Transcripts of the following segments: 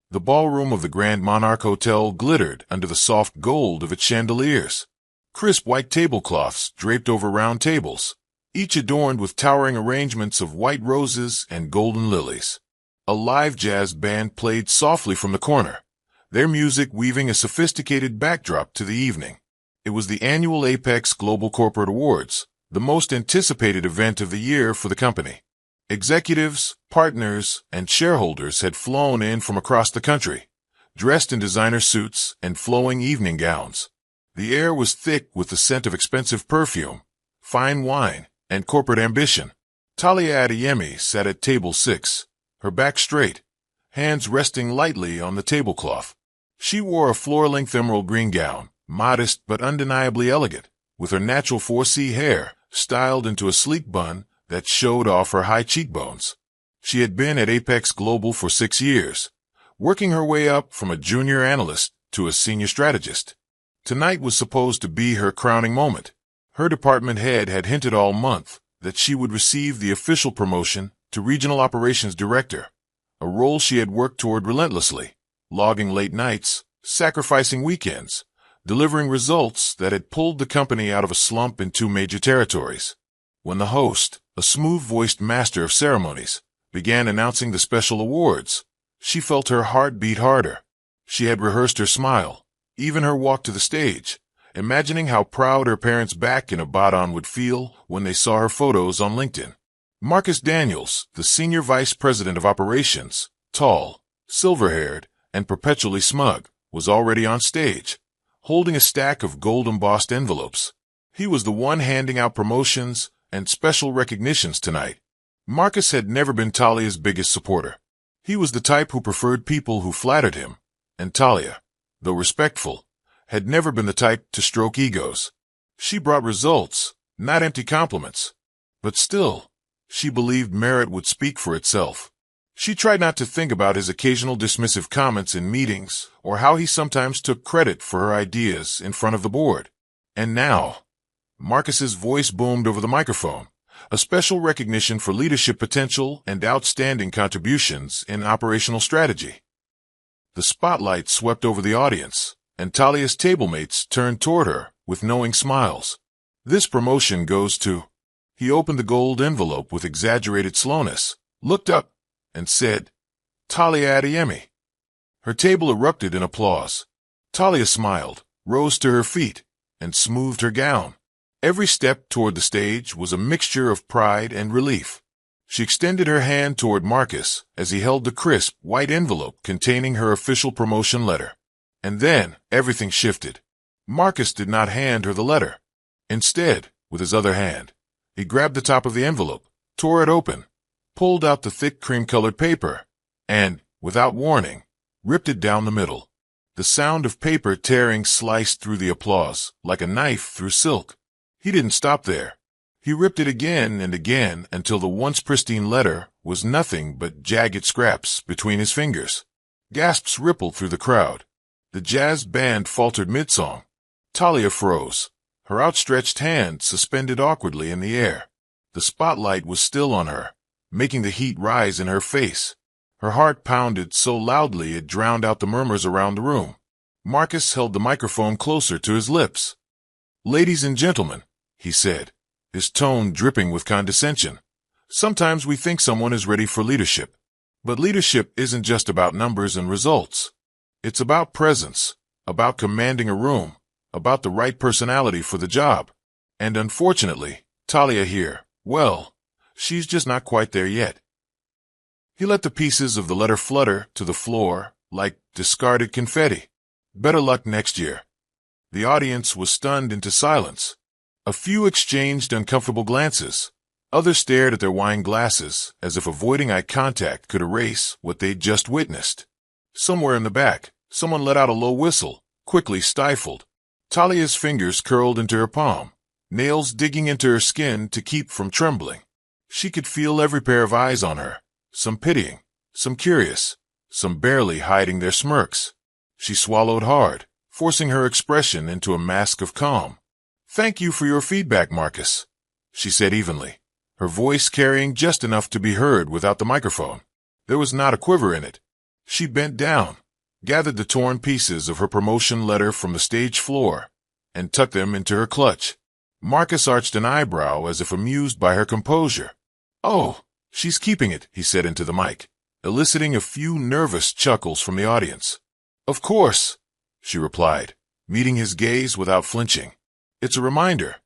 The ballroom of the Grand Monarch Hotel glittered under the soft gold of its chandeliers. Crisp white tablecloths draped over round tables, each adorned with towering arrangements of white roses and golden lilies. A live jazz band played softly from the corner, their music weaving a sophisticated backdrop to the evening. It was the annual Apex Global Corporate Awards, the most anticipated event of the year for the company. Executives, partners, and shareholders had flown in from across the country, dressed in designer suits and flowing evening gowns. The air was thick with the scent of expensive perfume, fine wine, and corporate ambition. Talia Adeyemi sat at table 6, her back straight, hands resting lightly on the tablecloth. She wore a floor-length emerald green gown, modest but undeniably elegant, with her natural 4C hair styled into a sleek bun that showed off her high cheekbones. She had been at Apex Global for 6 years, working her way up from a junior analyst to a senior strategist. Tonight was supposed to be her crowning moment. Her department head had hinted all month that she would receive the official promotion to Regional Operations Director, a role she had worked toward relentlessly, logging late nights, sacrificing weekends, delivering results that had pulled the company out of a slump in 2 major territories. When the host, a smooth-voiced master of ceremonies, began announcing the special awards, she felt her heart beat harder. She had rehearsed her smile, even her walk to the stage, imagining how proud her parents back in Ibadan would feel when they saw her photos on LinkedIn. Marcus Daniels, the Senior Vice President of Operations, tall, silver-haired, and perpetually smug, was already on stage, holding a stack of gold-embossed envelopes. He was the one handing out promotions and special recognitions tonight. Marcus had never been Talia's biggest supporter. He was the type who preferred people who flattered him, and Talia, though respectful, had never been the type to stroke egos. She brought results, not empty compliments. But still, she believed merit would speak for itself. She tried not to think about his occasional dismissive comments in meetings or how he sometimes took credit for her ideas in front of the board. And now, Marcus's voice boomed over the microphone, a special recognition for leadership potential and outstanding contributions in operational strategy. The spotlight swept over the audience, and Talia's tablemates turned toward her with knowing smiles. This promotion goes to... He opened the gold envelope with exaggerated slowness, looked up, and said, Talia Adeyemi. Her table erupted in applause. Talia smiled, rose to her feet, and smoothed her gown. Every step toward the stage was a mixture of pride and relief. She extended her hand toward Marcus as he held the crisp, white envelope containing her official promotion letter. And then, everything shifted. Marcus did not hand her the letter. Instead, with his other hand, he grabbed the top of the envelope, tore it open, pulled out the thick cream-colored paper, and, without warning, ripped it down the middle. The sound of paper tearing sliced through the applause, like a knife through silk. He didn't stop there. He ripped it again and again until the once pristine letter was nothing but jagged scraps between his fingers. Gasps rippled through the crowd. The jazz band faltered mid-song. Talia froze, her outstretched hand suspended awkwardly in the air. The spotlight was still on her, making the heat rise in her face. Her heart pounded so loudly it drowned out the murmurs around the room. Marcus held the microphone closer to his lips. "Ladies and gentlemen," he said, his tone dripping with condescension, "sometimes we think someone is ready for leadership. But leadership isn't just about numbers and results. It's about presence, about commanding a room, about the right personality for the job. And unfortunately, Talia here, well, she's just not quite there yet." He let the pieces of the letter flutter to the floor like discarded confetti. Better luck next year. The audience was stunned into silence. A few exchanged uncomfortable glances. Others stared at their wine glasses as if avoiding eye contact could erase what they'd just witnessed. Somewhere in the back, someone let out a low whistle, quickly stifled. Talia's fingers curled into her palm, nails digging into her skin to keep from trembling. She could feel every pair of eyes on her, some pitying, some curious, some barely hiding their smirks. She swallowed hard, forcing her expression into a mask of calm. "Thank you for your feedback, Marcus," she said evenly, her voice carrying just enough to be heard without the microphone. There was not a quiver in it. She bent down, gathered the torn pieces of her promotion letter from the stage floor, and tucked them into her clutch. Marcus arched an eyebrow as if amused by her composure. "Oh, she's keeping it," he said into the mic, eliciting a few nervous chuckles from the audience. "Of course," she replied, meeting his gaze without flinching. "It's a reminder."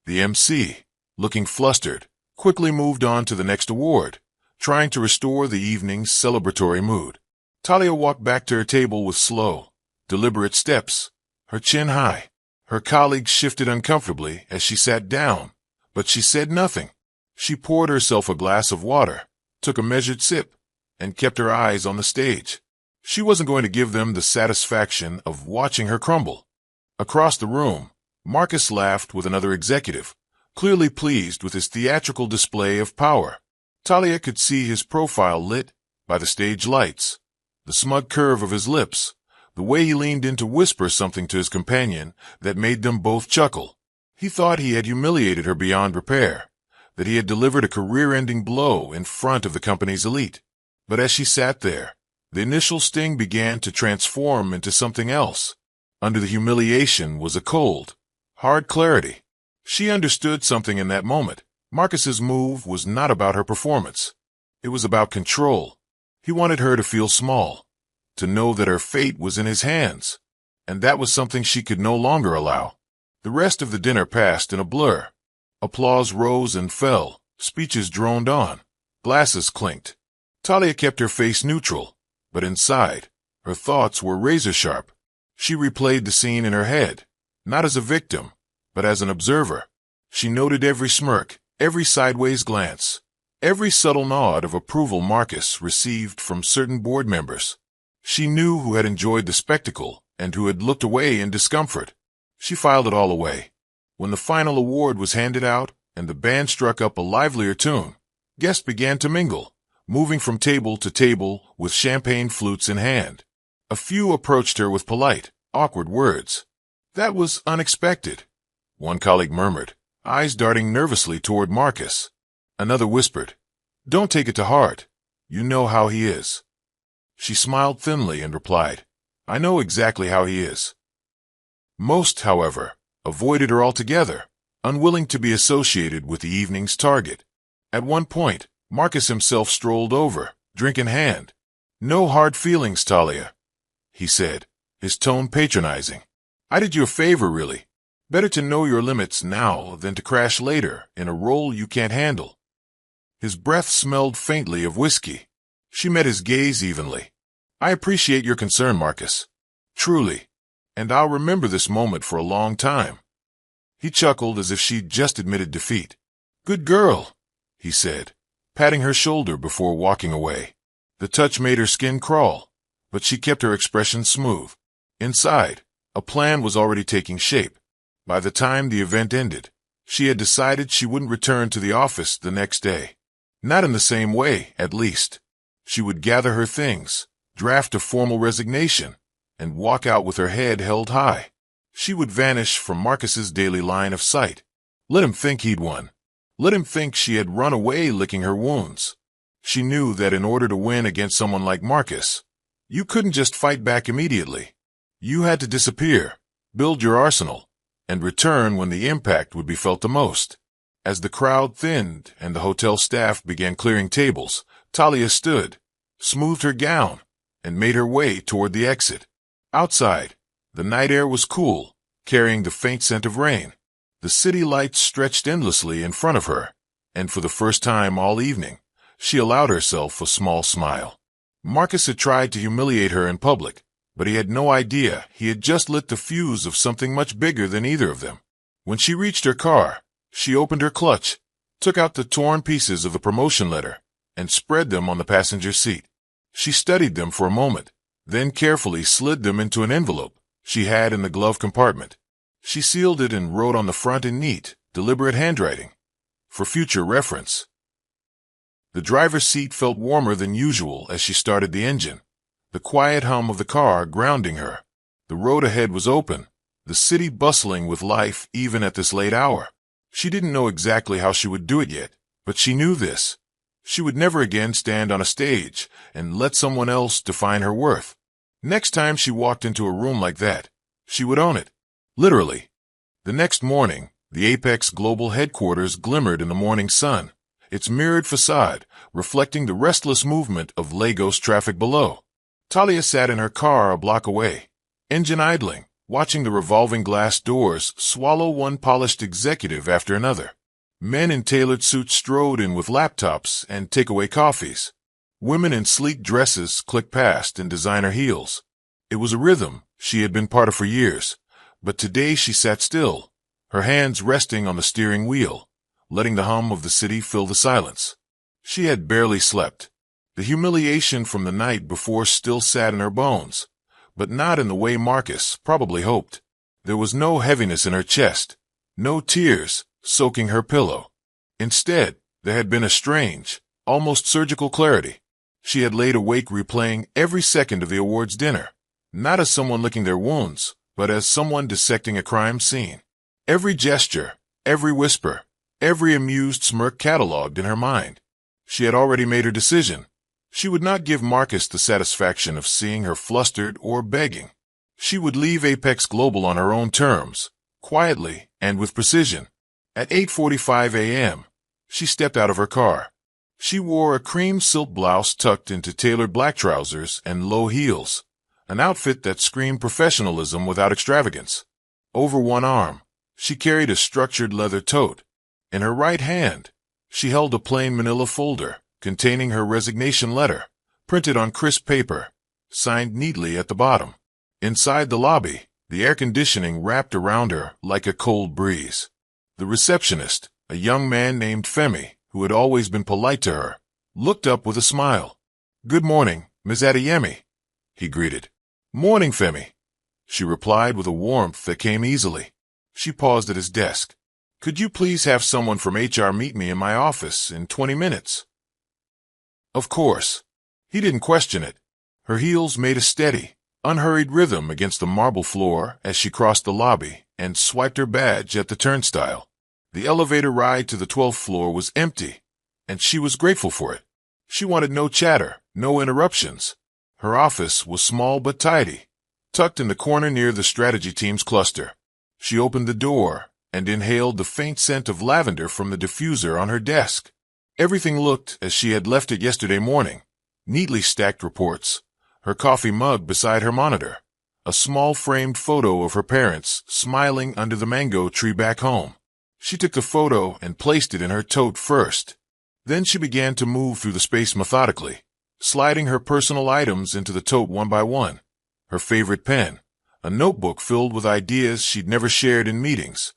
The MC, looking flustered, quickly moved on to the next award, trying to restore the evening's celebratory mood. Talia walked back to her table with slow, deliberate steps, her chin high. Her colleague shifted uncomfortably as she sat down, but she said nothing. She poured herself a glass of water, took a measured sip, and kept her eyes on the stage. She wasn't going to give them the satisfaction of watching her crumble. Across the room, Marcus laughed with another executive, clearly pleased with his theatrical display of power. Talia could see his profile lit by the stage lights, the smug curve of his lips, the way he leaned in to whisper something to his companion that made them both chuckle. He thought he had humiliated her beyond repair, that he had delivered a career-ending blow in front of the company's elite. But as she sat there, the initial sting began to transform into something else. Under the humiliation was a cold, hard clarity. She understood something in that moment. Marcus's move was not about her performance. It was about control. He wanted her to feel small, to know that her fate was in his hands, and that was something she could no longer allow. The rest of the dinner passed in a blur. Applause rose and fell, speeches droned on, glasses clinked. Talia kept her face neutral, but inside, her thoughts were razor-sharp. She replayed the scene in her head, not as a victim, but as an observer. She noted every smirk, every sideways glance, every subtle nod of approval Marcus received from certain board members. She knew who had enjoyed the spectacle and who had looked away in discomfort. She filed it all away. When the final award was handed out and the band struck up a livelier tune, guests began to mingle, moving from table to table with champagne flutes in hand. A few approached her with polite, awkward words. "That was unexpected," one colleague murmured, eyes darting nervously toward Marcus. Another whispered, "Don't take it to heart. You know how he is." She smiled thinly and replied, "I know exactly how he is." Most, however, avoided her altogether, unwilling to be associated with the evening's target. At one point, Marcus himself strolled over, drink in hand. "No hard feelings, Talia," he said, his tone patronizing. "I did you a favor, really. Better to know your limits now than to crash later in a role you can't handle." His breath smelled faintly of whiskey. She met his gaze evenly. "I appreciate your concern, Marcus. Truly. And I'll remember this moment for a long time." He chuckled as if she'd just admitted defeat. "Good girl," he said, patting her shoulder before walking away. The touch made her skin crawl, but she kept her expression smooth. Inside, a plan was already taking shape. By the time the event ended, she had decided she wouldn't return to the office the next day. Not in the same way, at least. She would gather her things, draft a formal resignation, and walk out with her head held high. She would vanish from Marcus's daily line of sight. Let him think he'd won. Let him think she had run away licking her wounds. She knew that in order to win against someone like Marcus, you couldn't just fight back immediately. You had to disappear, build your arsenal, and return when the impact would be felt the most. As the crowd thinned and the hotel staff began clearing tables, Talia stood, smoothed her gown, and made her way toward the exit. Outside, the night air was cool, carrying the faint scent of rain. The city lights stretched endlessly in front of her, and for the first time all evening, she allowed herself a small smile. Marcus had tried to humiliate her in public, but he had no idea he had just lit the fuse of something much bigger than either of them. When she reached her car, she opened her clutch, took out the torn pieces of the promotion letter, and spread them on the passenger seat. She studied them for a moment, then carefully slid them into an envelope she had in the glove compartment. She sealed it and wrote on the front in neat, deliberate handwriting, "For future reference." The driver's seat felt warmer than usual as she started the engine, the quiet hum of the car grounding her. The road ahead was open, the city bustling with life even at this late hour. She didn't know exactly how she would do it yet, but she knew this. She would never again stand on a stage and let someone else define her worth. Next time she walked into a room like that, she would own it. Literally. The next morning, the Apex Global headquarters glimmered in the morning sun, its mirrored facade reflecting the restless movement of Lagos traffic below. Talia sat in her car a block away, engine idling, watching the revolving glass doors swallow one polished executive after another. Men in tailored suits strode in with laptops and takeaway coffees. Women in sleek dresses clicked past in designer heels. It was a rhythm she had been part of for years, but today she sat still, her hands resting on the steering wheel, letting the hum of the city fill the silence. She had barely slept. The humiliation from the night before still sat in her bones, but not in the way Marcus probably hoped. There was no heaviness in her chest, no tears soaking her pillow. Instead, there had been a strange, almost surgical clarity. She had laid awake replaying every second of the awards dinner, not as someone licking their wounds, but as someone dissecting a crime scene. Every gesture, every whisper, every amused smirk cataloged in her mind. She had already made her decision. She would not give Marcus the satisfaction of seeing her flustered or begging. She would leave Apex Global on her own terms, quietly and with precision. At 8:45 a.m., she stepped out of her car. She wore a cream silk blouse tucked into tailored black trousers and low heels, an outfit that screamed professionalism without extravagance. Over one arm, she carried a structured leather tote. In her right hand, she held a plain manila folder containing her resignation letter, printed on crisp paper, signed neatly at the bottom. Inside the lobby, the air conditioning wrapped around her like a cold breeze. The receptionist, a young man named Femi, who had always been polite to her, looked up with a smile. "Good morning, Ms. Adeyemi," he greeted. "Morning, Femi," she replied with a warmth that came easily. She paused at his desk. "Could you please have someone from HR meet me in my office in 20 minutes? Of course. He didn't question it. Her heels made a steady, unhurried rhythm against the marble floor as she crossed the lobby and swiped her badge at the turnstile. The elevator ride to the 12th floor was empty, and she was grateful for it. She wanted no chatter, no interruptions. Her office was small but tidy, tucked in the corner near the strategy team's cluster. She opened the door and inhaled the faint scent of lavender from the diffuser on her desk. Everything looked as she had left it yesterday morning. Neatly stacked reports, her coffee mug beside her monitor, a small framed photo of her parents smiling under the mango tree back home. She took the photo and placed it in her tote first. Then she began to move through the space methodically, sliding her personal items into the tote one by one. Her favorite pen, a notebook filled with ideas she'd never shared in meetings,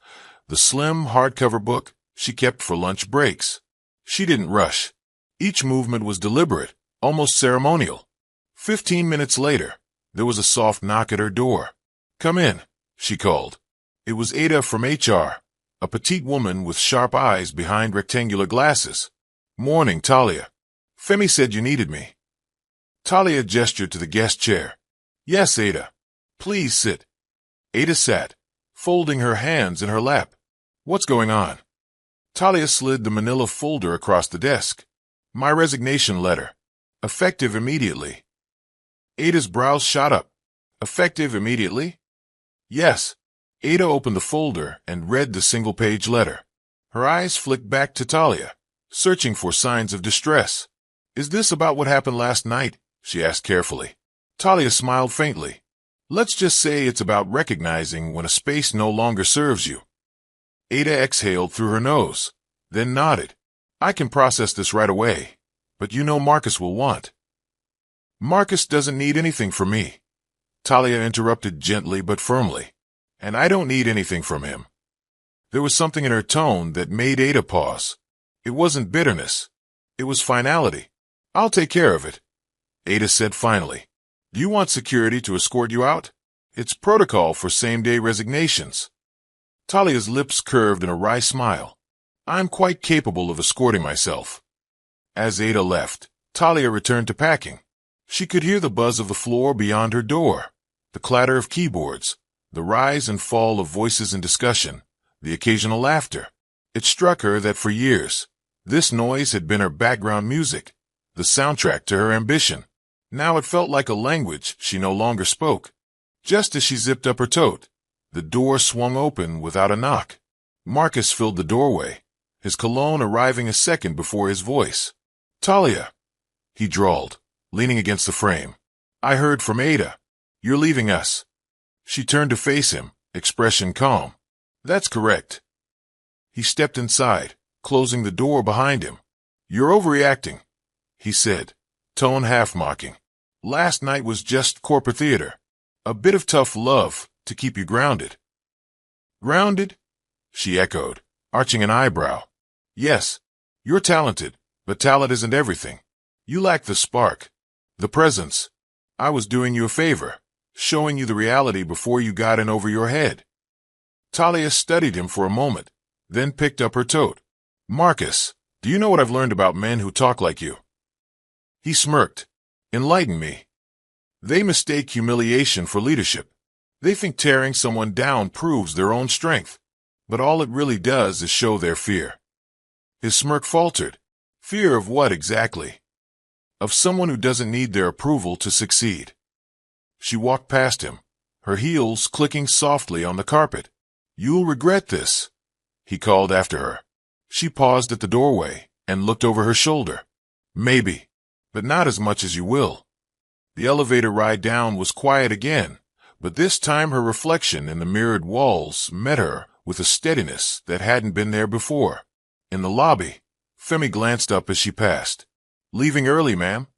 the slim hardcover book she kept for lunch breaks. She didn't rush. Each movement was deliberate, almost ceremonial. 15 minutes later, there was a soft knock at her door. "Come in," she called. It was Ada from HR, a petite woman with sharp eyes behind rectangular glasses. "Morning, Talia. Femi said you needed me." Talia gestured to the guest chair. "Yes, Ada. Please sit." Ada sat, folding her hands in her lap. "What's going on?" Talia slid the manila folder across the desk. "My resignation letter. Effective immediately." Ada's brows shot up. "Effective immediately?" "Yes." Ada opened the folder and read the single-page letter. Her eyes flicked back to Talia, searching for signs of distress. "Is this about what happened last night?" she asked carefully. Talia smiled faintly. "Let's just say it's about recognizing when a space no longer serves you." Ada exhaled through her nose, then nodded. "I can process this right away, but you know Marcus will want." "Marcus doesn't need anything from me," Talia interrupted gently but firmly. "And I don't need anything from him." There was something in her tone that made Ada pause. It wasn't bitterness. It was finality. "I'll take care of it," Ada said finally. "Do you want security to escort you out? It's protocol for same-day resignations." Talia's lips curved in a wry smile. "I'm quite capable of escorting myself." As Ada left, Talia returned to packing. She could hear the buzz of the floor beyond her door, the clatter of keyboards, the rise and fall of voices in discussion, the occasional laughter. It struck her that for years, This noise had been her background music, the soundtrack to her ambition. Now it felt like a language she no longer spoke. Just as she zipped up her tote, the door swung open without a knock. Marcus filled the doorway, his cologne arriving a second before his voice. "Talia," he drawled, leaning against the frame. "I heard from Ada. You're leaving us." She turned to face him, expression calm. "That's correct." He stepped inside, closing the door behind him. "You're overreacting," he said, tone half-mocking. "Last night was just corporate theater. A bit of tough love to keep you grounded." "Grounded?" she echoed, arching an eyebrow. "Yes, you're talented, but talent isn't everything. You lack the spark, the presence. I was doing you a favor, showing you the reality before you got in over your head." Talia studied him for a moment, then picked up her tote. "Marcus, do you know what I've learned about men who talk like you?" He smirked. "Enlighten me." "They mistake humiliation for leadership. They think tearing someone down proves their own strength, but all it really does is show their fear." His smirk faltered. "Fear of what exactly?" "Of someone who doesn't need their approval to succeed." She walked past him, her heels clicking softly on the carpet. "You'll regret this," he called after her. She paused at the doorway and looked over her shoulder. "Maybe, but not as much as you will." The elevator ride down was quiet again, but this time her reflection in the mirrored walls met her with a steadiness that hadn't been there before. In the lobby, Femi glanced up as she passed. "Leaving early, ma'am?"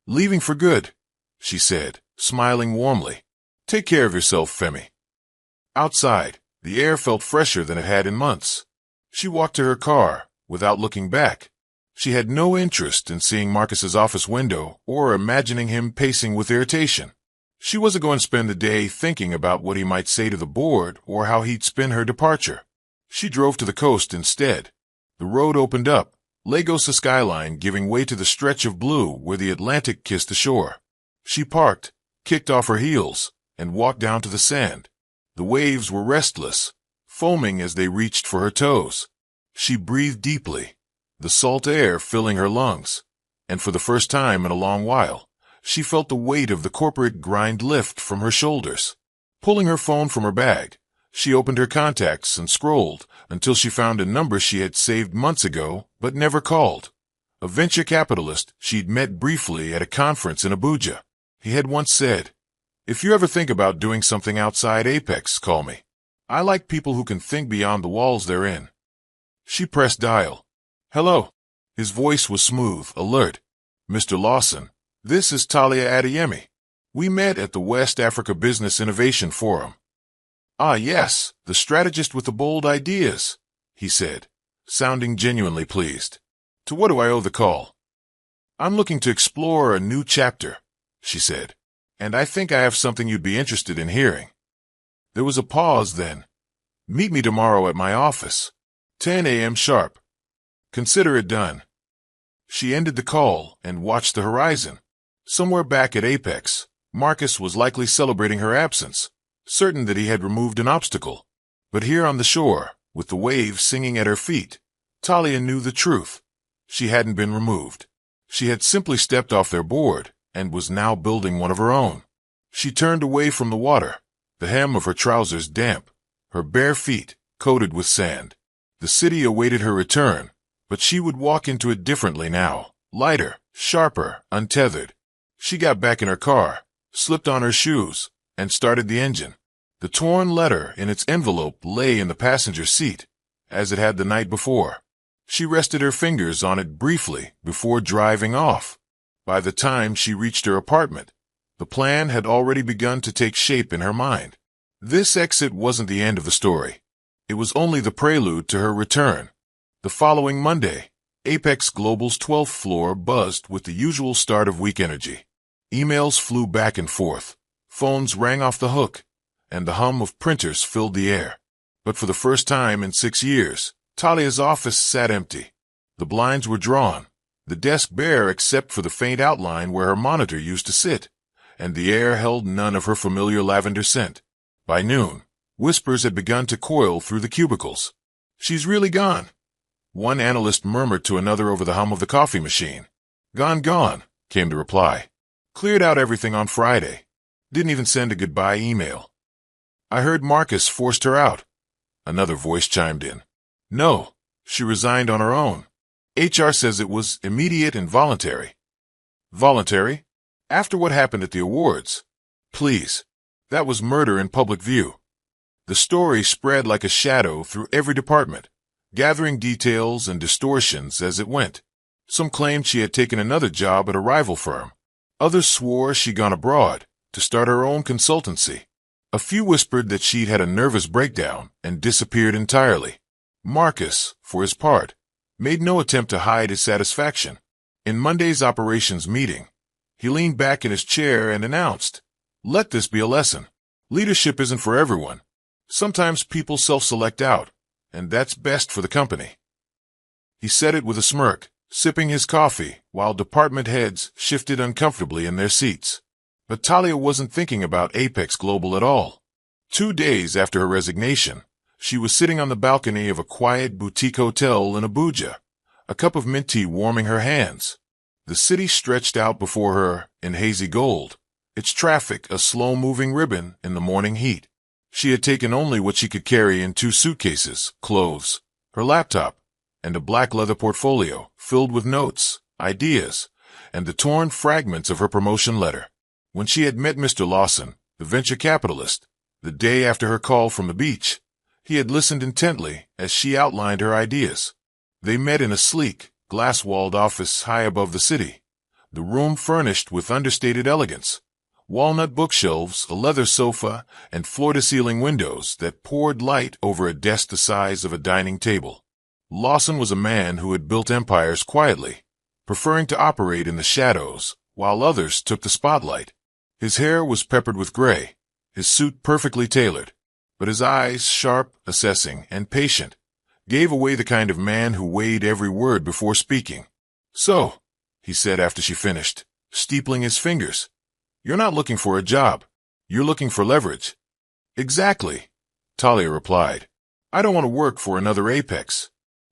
"Leaving for good," she said, smiling warmly. "Take care of yourself, Femi." Outside, the air felt fresher than it had in months. She walked to her car without looking back. She had no interest in seeing Marcus's office window or imagining him pacing with irritation. She wasn't going to spend the day thinking about what he might say to the board or how he'd spin her departure. She drove to the coast instead. The road opened up, Lagos skyline giving way to the stretch of blue where the Atlantic kissed the shore. She parked, kicked off her heels, and walked down to the sand. The waves were restless, foaming as they reached for her toes. She breathed deeply, the salt air filling her lungs, and for the first time in a long while, she felt the weight of the corporate grind lift from her shoulders. Pulling her phone from her bag, she opened her contacts and scrolled until she found a number she had saved months ago but never called. A venture capitalist she'd met briefly at a conference in Abuja. He had once said, "If you ever think about doing something outside Apex, call me. I like people who can think beyond the walls they're in." She pressed dial. "Hello." His voice was smooth, alert. "Mr. Lawson, this is Talia Adeyemi. We met at the West Africa Business Innovation Forum." "Ah, yes, the strategist with the bold ideas," he said, sounding genuinely pleased. "To what do I owe the call?" "I'm looking to explore a new chapter," she said, "and I think I have something you'd be interested in hearing." There was a pause then. "Meet me tomorrow at my office. 10 a.m. sharp. Consider it done." She ended the call and watched the horizon. Somewhere back at Apex, Marcus was likely celebrating her absence, certain that he had removed an obstacle. But here on the shore, with the waves singing at her feet, Talia knew the truth. She hadn't been removed. She had simply stepped off their board and was now building one of her own. She turned away from the water, the hem of her trousers damp, her bare feet coated with sand. The city awaited her return, but she would walk into it differently now, lighter, sharper, untethered. She got back in her car, slipped on her shoes, and started the engine. The torn letter in its envelope lay in the passenger seat, as it had the night before. She rested her fingers on it briefly before driving off. By the time she reached her apartment, the plan had already begun to take shape in her mind. This exit wasn't the end of the story. It was only the prelude to her return. The following Monday, Apex Global's 12th floor buzzed with the usual start-of-week energy. Emails flew back and forth, phones rang off the hook, and the hum of printers filled the air. But for the first time in 6 years, Talia's office sat empty. The blinds were drawn, the desk bare except for the faint outline where her monitor used to sit, and the air held none of her familiar lavender scent. By noon, whispers had begun to coil through the cubicles. "She's really gone." One analyst murmured to another over the hum of the coffee machine. Gone, came the reply. Cleared out everything on Friday. Didn't even send a goodbye email. I heard Marcus forced her out. Another voice chimed in. No, she resigned on her own. HR says it was immediate and voluntary. Voluntary? After what happened at the awards? Please. That was murder in public view. The story spread like a shadow through every department, gathering details and distortions as it went. Some claimed she had taken another job at a rival firm. Others swore she'd gone abroad to start her own consultancy. A few whispered that she'd had a nervous breakdown and disappeared entirely. Marcus, for his part, made no attempt to hide his satisfaction. In Monday's operations meeting, he leaned back in his chair and announced, "Let this be a lesson. Leadership isn't for everyone. Sometimes people self-select out, and that's best for the company." He said it with a smirk, sipping his coffee while department heads shifted uncomfortably in their seats. But Talia wasn't thinking about Apex Global at all. 2 days after her resignation, she was sitting on the balcony of a quiet boutique hotel in Abuja, a cup of mint tea warming her hands. The city stretched out before her in hazy gold, its traffic a slow-moving ribbon in the morning heat. She had taken only what she could carry in 2 suitcases, clothes, her laptop, and a black leather portfolio filled with notes, ideas, and the torn fragments of her promotion letter. When she had met Mr. Lawson, the venture capitalist, the day after her call from the beach, he had listened intently as she outlined her ideas. They met in a sleek, glass-walled office high above the city, the room furnished with understated elegance. Walnut bookshelves, a leather sofa, and floor-to-ceiling windows that poured light over a desk the size of a dining table. Lawson was a man who had built empires quietly, preferring to operate in the shadows while others took the spotlight. His hair was peppered with gray, his suit perfectly tailored, but his eyes, sharp, assessing, and patient, gave away the kind of man who weighed every word before speaking. "So," he said after she finished, steepling his fingers, "you're not looking for a job. You're looking for leverage." "Exactly," Talia replied. "I don't want to work for another Apex.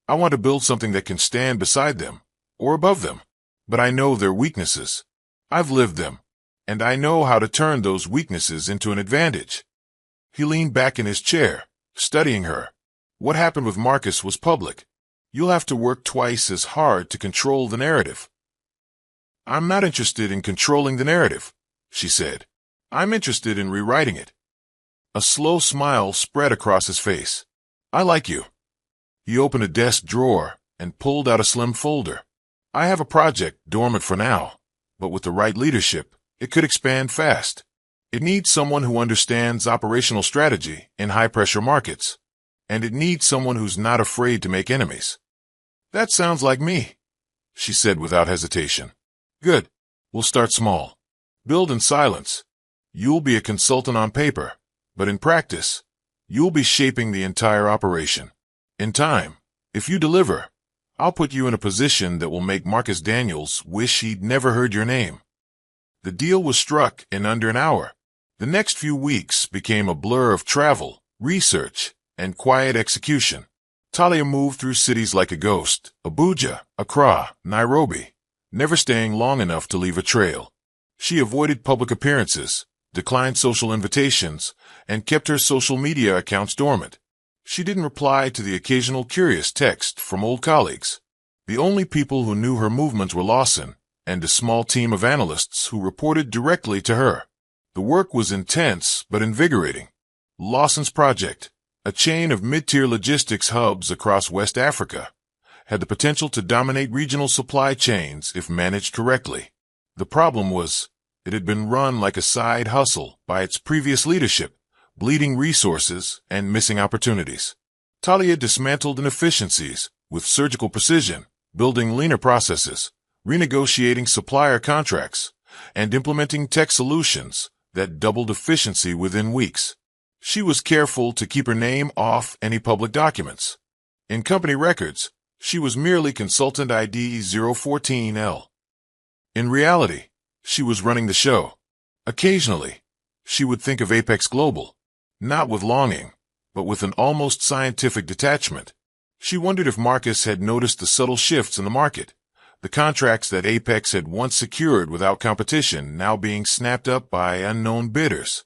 I want to build something that can stand beside them, or above them. But I know their weaknesses. I've lived them, and I know how to turn those weaknesses into an advantage." He leaned back in his chair, studying her. "What happened with Marcus was public. You'll have to work twice as hard to control the narrative." "I'm not interested in controlling the narrative," she said. "I'm interested in rewriting it." A slow smile spread across his face. "I like you." He opened a desk drawer and pulled out a slim folder. "I have a project dormant for now, but with the right leadership, it could expand fast. It needs someone who understands operational strategy in high-pressure markets, and it needs someone who's not afraid to make enemies." "That sounds like me," she said without hesitation. "Good. We'll start small. Build in silence. You'll be a consultant on paper, but in practice, you'll be shaping the entire operation. In time, if you deliver, I'll put you in a position that will make Marcus Daniels wish he'd never heard your name." The deal was struck in under an hour. The next few weeks became a blur of travel, research, and quiet execution. Talia moved through cities like a ghost, Abuja, Accra, Nairobi, never staying long enough to leave a trail. She avoided public appearances, declined social invitations, and kept her social media accounts dormant. She didn't reply to the occasional curious text from old colleagues. The only people who knew her movements were Lawson and a small team of analysts who reported directly to her. The work was intense but invigorating. Lawson's project, a chain of mid-tier logistics hubs across West Africa, had the potential to dominate regional supply chains if managed correctly. The problem was, it had been run like a side hustle by its previous leadership, bleeding resources and missing opportunities. Talia dismantled inefficiencies with surgical precision, building leaner processes, renegotiating supplier contracts, and implementing tech solutions that doubled efficiency within weeks. She was careful to keep her name off any public documents. In company records, she was merely Consultant ID 014L. In reality, she was running the show. Occasionally, she would think of Apex Global, not with longing, but with an almost scientific detachment. She wondered if Marcus had noticed the subtle shifts in the market, the contracts that Apex had once secured without competition now being snapped up by unknown bidders.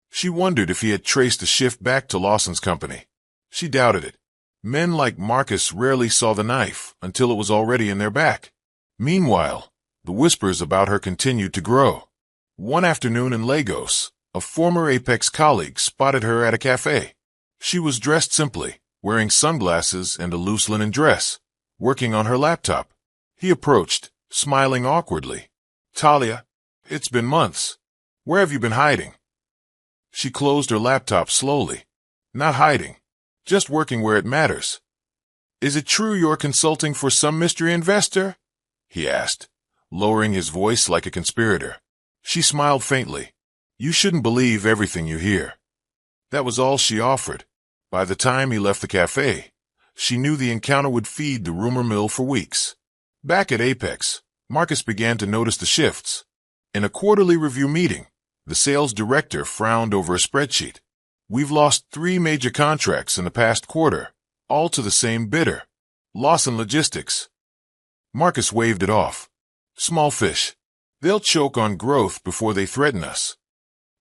She wondered if he had traced the shift back to Lawson's company. She doubted it. Men like Marcus rarely saw the knife until it was already in their back. Meanwhile, the whispers about her continued to grow. One afternoon in Lagos, a former Apex colleague spotted her at a cafe. She was dressed simply, wearing sunglasses and a loose linen dress, working on her laptop. He approached, smiling awkwardly. "Talia, it's been months. Where have you been hiding?" She closed her laptop slowly. "Not hiding. Just working where it matters." "Is it true you're consulting for some mystery investor?" he asked, lowering his voice like a conspirator. She smiled faintly. "You shouldn't believe everything you hear." That was all she offered. By the time he left the cafe, she knew the encounter would feed the rumor mill for weeks. Back at Apex, Marcus began to notice the shifts. In a quarterly review meeting, the sales director frowned over a spreadsheet. "We've lost 3 major contracts in the past quarter, all to the same bidder, Lawson Logistics." Marcus waved it off. "Small fish. They'll choke on growth before they threaten us."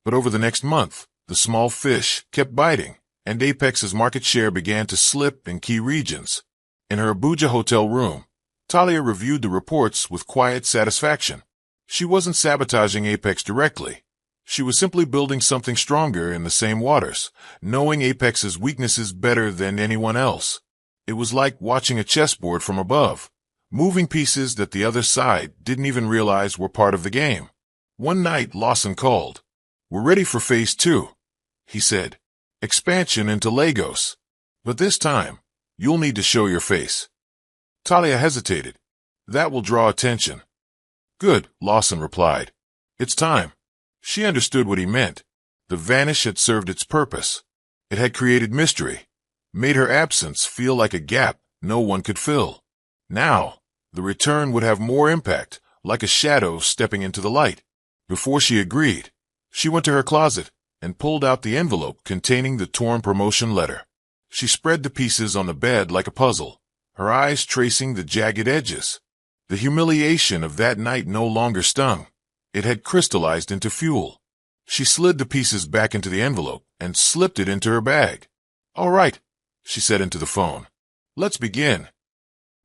But over the next month, the small fish kept biting, and Apex's market share began to slip in key regions. In her Abuja hotel room, Talia reviewed the reports with quiet satisfaction. She wasn't sabotaging Apex directly. She was simply building something stronger in the same waters, knowing Apex's weaknesses better than anyone else. It was like watching a chessboard from above, moving pieces that the other side didn't even realize were part of the game. One night, Lawson called. "We're ready for Phase 2, he said. "Expansion into Lagos. But this time, you'll need to show your face." Talia hesitated. "That will draw attention." "Good," Lawson replied. "It's time." She understood what he meant. The vanish had served its purpose. It had created mystery, made her absence feel like a gap no one could fill. Now, the return would have more impact, like a shadow stepping into the light. Before she agreed, she went to her closet and pulled out the envelope containing the torn promotion letter. She spread the pieces on the bed like a puzzle, her eyes tracing the jagged edges. The humiliation of that night no longer stung. It had crystallized into fuel. She slid the pieces back into the envelope and slipped it into her bag. "All right," she said into the phone. "Let's begin."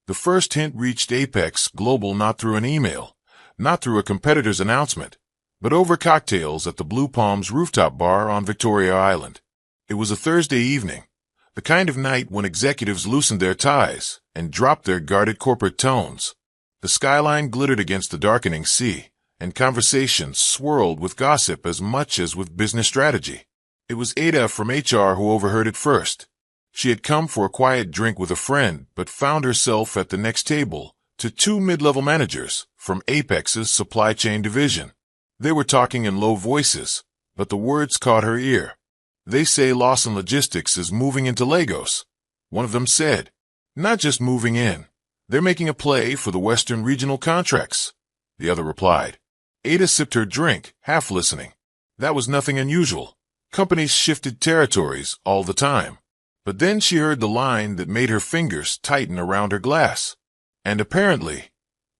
The first hint reached Apex Global not through an email, not through a competitor's announcement, but over cocktails at the Blue Palms rooftop bar on Victoria Island. It was a Thursday evening, the kind of night when executives loosened their ties and dropped their guarded corporate tones. The skyline glittered against the darkening sea, and conversations swirled with gossip as much as with business strategy. It was Ada from HR who overheard it first. She had come for a quiet drink with a friend, but found herself at the next table to 2 mid-level managers from Apex's supply chain division. They were talking in low voices, but the words caught her ear. "They say Lawson Logistics is moving into Lagos," one of them said. "Not just moving in. They're making a play for the Western regional contracts," the other replied. Ada sipped her drink, half listening. That was nothing unusual. Companies shifted territories all the time. But then she heard the line that made her fingers tighten around her glass. "And apparently,"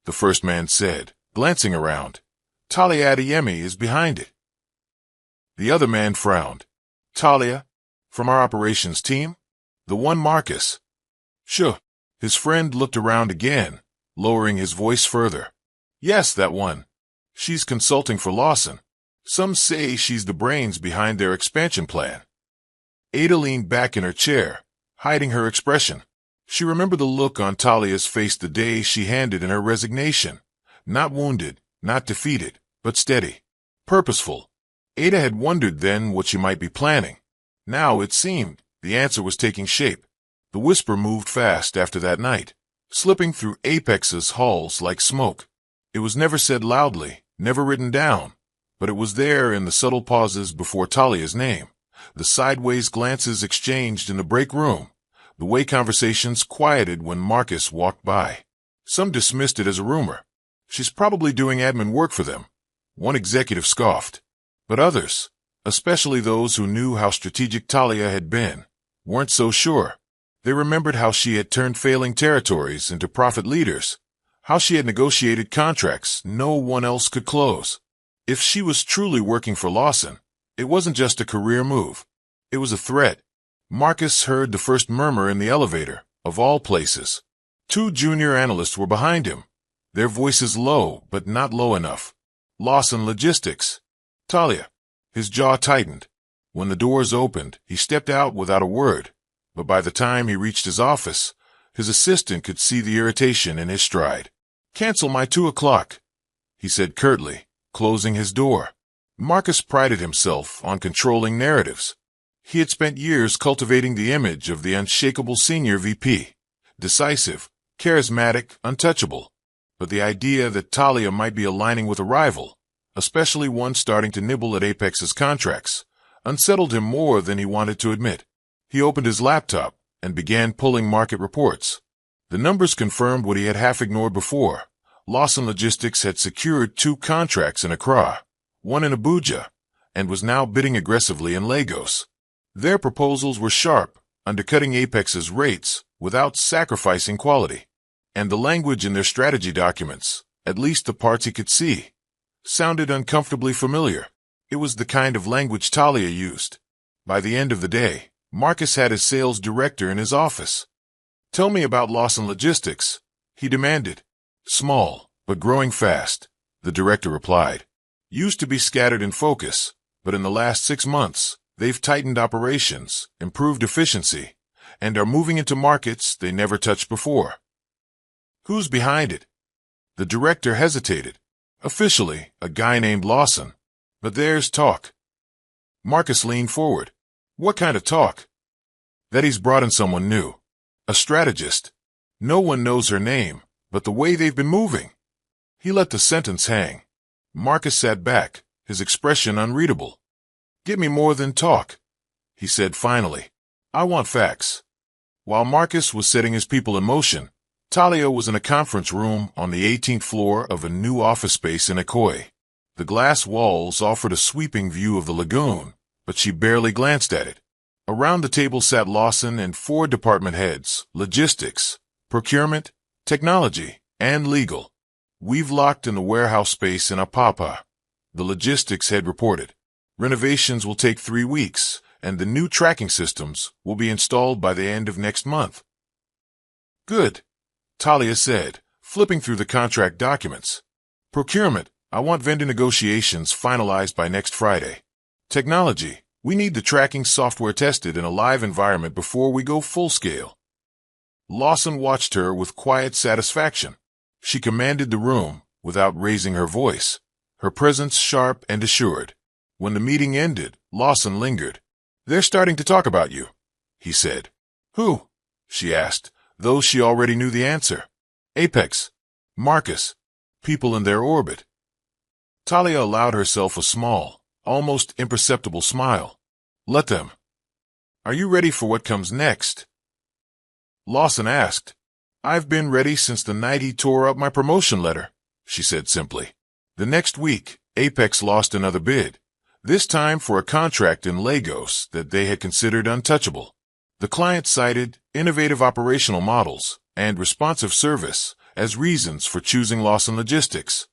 the first man said, glancing around, "Talia Adeyemi is behind it." The other man frowned. "Talia? From our operations team? The one Marcus?" "Sure." His friend looked around again, lowering his voice further. "Yes, that one. She's consulting for Lawson. Some say she's the brains behind their expansion plan." Ada leaned back in her chair, hiding her expression. She remembered the look on Talia's face the day she handed in her resignation. Not wounded, not defeated, but steady, purposeful. Ada had wondered then what she might be planning. Now, it seemed, the answer was taking shape. The whisper moved fast after that night, slipping through Apex's halls like smoke. It was never said loudly, never written down, but it was there in the subtle pauses before Talia's name, the sideways glances exchanged in the break room, the way conversations quieted when Marcus walked by. Some dismissed it as a rumor. "She's probably doing admin work for them," one executive scoffed. But others, especially those who knew how strategic Talia had been, weren't so sure. They remembered how she had turned failing territories into profit leaders, how she had negotiated contracts no one else could close. If she was truly working for Lawson, it wasn't just a career move. It was a threat. Marcus heard the first murmur in the elevator, of all places. 2 junior analysts were behind him, their voices low but not low enough. Lawson Logistics. Talia. His jaw tightened. When the doors opened, he stepped out without a word, but by the time he reached his office, his assistant could see the irritation in his stride. "Cancel my 2 o'clock," he said curtly, closing his door. Marcus prided himself on controlling narratives. He had spent years cultivating the image of the unshakable senior VP, decisive, charismatic, untouchable. But the idea that Talia might be aligning with a rival, especially one starting to nibble at Apex's contracts, unsettled him more than he wanted to admit. He opened his laptop and began pulling market reports. The numbers confirmed what he had half ignored before. Lawson Logistics had secured 2 contracts in Accra, 1 in Abuja, and was now bidding aggressively in Lagos. Their proposals were sharp, undercutting Apex's rates without sacrificing quality. And the language in their strategy documents, at least the parts he could see, sounded uncomfortably familiar. It was the kind of language Talia used. By the end of the day, Marcus had his sales director in his office. "Tell me about Lawson Logistics," he demanded. "Small, but growing fast," the director replied. "Used to be scattered in focus, but in the last 6 months, they've tightened operations, improved efficiency, and are moving into markets they never touched before." "Who's behind it?" The director hesitated. "Officially, a guy named Lawson. But there's talk." Marcus leaned forward. "What kind of talk?" "That he's brought in someone new. A strategist. No one knows her name, but the way they've been moving." He let the sentence hang. Marcus sat back, his expression unreadable. "Give me more than talk," he said finally. "I want facts." While Marcus was setting his people in motion, Talia was in a conference room on the 18th floor of a new office space in Akoi. The glass walls offered a sweeping view of the lagoon, but she barely glanced at it. Around the table sat Lawson and 4 department heads: logistics, procurement, technology, and legal. "We've locked in the warehouse space in Apapa," the logistics head reported. "Renovations will take 3 weeks, and the new tracking systems will be installed by the end of next month." "Good," Talia said, flipping through the contract documents. "Procurement, I want vendor negotiations finalized by next Friday. Technology, we need the tracking software tested in a live environment before we go full scale." Lawson watched her with quiet satisfaction. She commanded the room without raising her voice, her presence sharp and assured. When the meeting ended, Lawson lingered. "They're starting to talk about you," he said. "Who?" she asked, though she already knew the answer. "Apex. Marcus. People in their orbit." Talia allowed herself a small, almost imperceptible smile. "Let them." "Are you ready for what comes next?" Lawson asked. "I've been ready since the night he tore up my promotion letter," she said simply. The next week, Apex lost another bid, this time for a contract in Lagos that they had considered untouchable. The client cited innovative operational models and responsive service as reasons for choosing Lawson Logistics.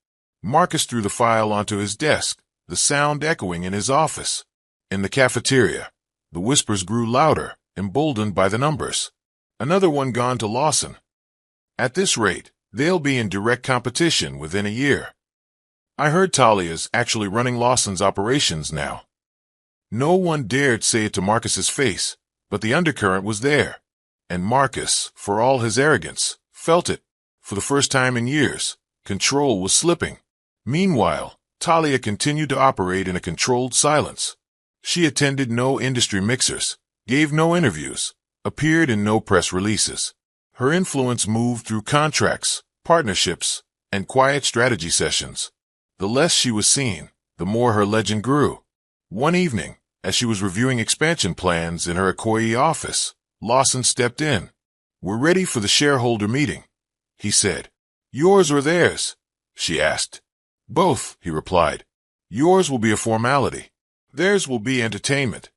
Marcus threw the file onto his desk, the sound echoing in his office. In the cafeteria, the whispers grew louder, emboldened by the numbers. "Another one gone to Lawson. At this rate, they'll be in direct competition within a year. I heard Talia's actually running Lawson's operations now." No one dared say it to Marcus's face, but the undercurrent was there. And Marcus, for all his arrogance, felt it. For the first time in years, control was slipping. Meanwhile, Talia continued to operate in a controlled silence. She attended no industry mixers, gave no interviews, appeared in no press releases. Her influence moved through contracts, partnerships, and quiet strategy sessions. The less she was seen, the more her legend grew. One evening, as she was reviewing expansion plans in her Akoi office, Lawson stepped in. "We're ready for the shareholder meeting," he said. "Yours or theirs?" she asked. "Both," he replied. "Yours will be a formality. Theirs will be entertainment."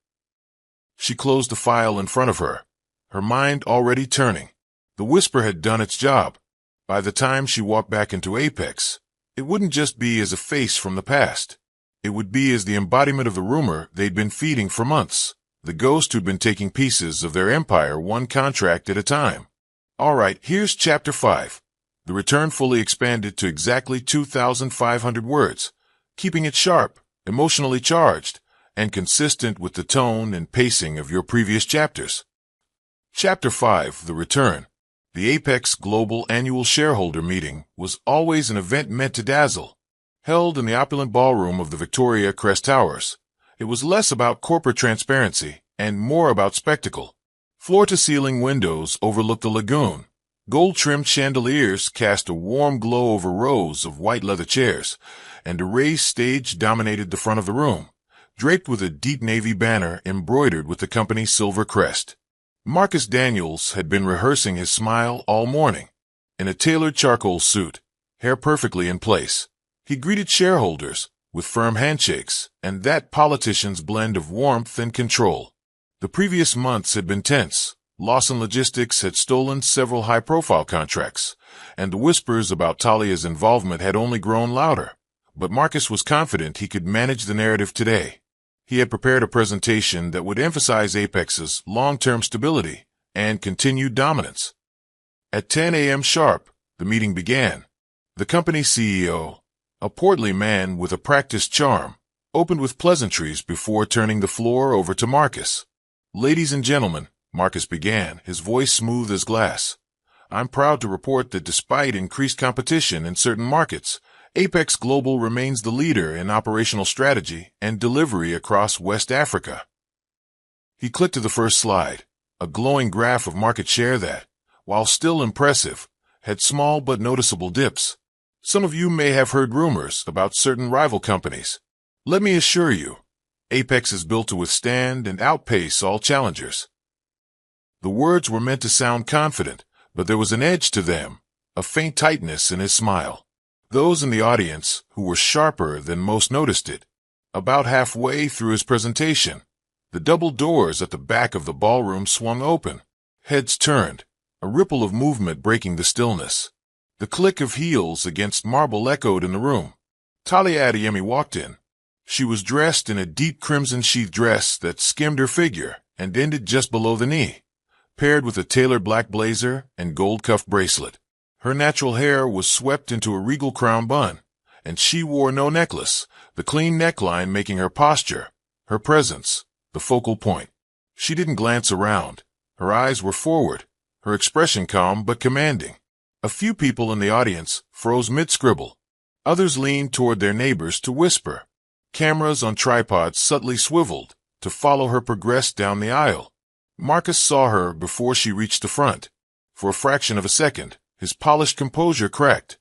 She closed the file in front of her. her mind already turning. The whisper had done its job. By the time she walked back into Apex, it wouldn't just be as a face from the past. It would be as the embodiment of the rumor they'd been feeding for months, the ghost who'd been taking pieces of their empire one contract at a time. All right, here's Chapter 5. The return fully expanded to exactly 2,500 words, keeping it sharp, emotionally charged, and consistent with the tone and pacing of your previous chapters. Chapter 5, The Return. The Apex Global Annual Shareholder Meeting was always an event meant to dazzle. Held in the opulent ballroom of the Victoria Crest Towers, it was less about corporate transparency and more about spectacle. Floor-to-ceiling windows overlooked the lagoon. Gold-trimmed chandeliers cast a warm glow over rows of white leather chairs, and a raised stage dominated the front of the room, draped with a deep navy banner embroidered with the company's silver crest. Marcus Daniels had been rehearsing his smile all morning. In a tailored charcoal suit, hair perfectly in place, he greeted shareholders with firm handshakes and that politician's blend of warmth and control. The previous months had been tense. Lawson Logistics had stolen several high-profile contracts, and the whispers about Talia's involvement had only grown louder. But Marcus was confident he could manage the narrative today. He had prepared a presentation that would emphasize Apex's long-term stability and continued dominance. At 10 a.m. sharp, the meeting began. The company's CEO, a portly man with a practiced charm, opened with pleasantries before turning the floor over to Marcus. "Ladies and gentlemen," Marcus began, his voice smooth as glass, "I'm proud to report that despite increased competition in certain markets, Apex Global remains the leader in operational strategy and delivery across West Africa." He clicked to the first slide, a glowing graph of market share that, while still impressive, had small but noticeable dips. Some of you may have heard rumors about certain rival companies. Let me assure you, Apex is built to withstand and outpace all challengers. The words were meant to sound confident, but there was an edge to them, a faint tightness in his smile. Those in the audience, who were sharper than most, noticed it. About halfway through his presentation, the double doors at the back of the ballroom swung open. Heads turned, a ripple of movement breaking the stillness. The click of heels against marble echoed in the room. Talia Adeyemi walked in. She was dressed in a deep crimson-sheath dress that skimmed her figure and ended just below the knee, paired with a tailored black blazer and gold-cuff bracelet. Her natural hair was swept into a regal crown bun, and she wore no necklace, the clean neckline making her posture, her presence, the focal point. She didn't glance around. Her eyes were forward, her expression calm but commanding. A few people in the audience froze mid-scribble. Others leaned toward their neighbors to whisper. Cameras on tripods subtly swiveled to follow her progress down the aisle. Marcus saw her before she reached the front. For a fraction of a second, his polished composure cracked.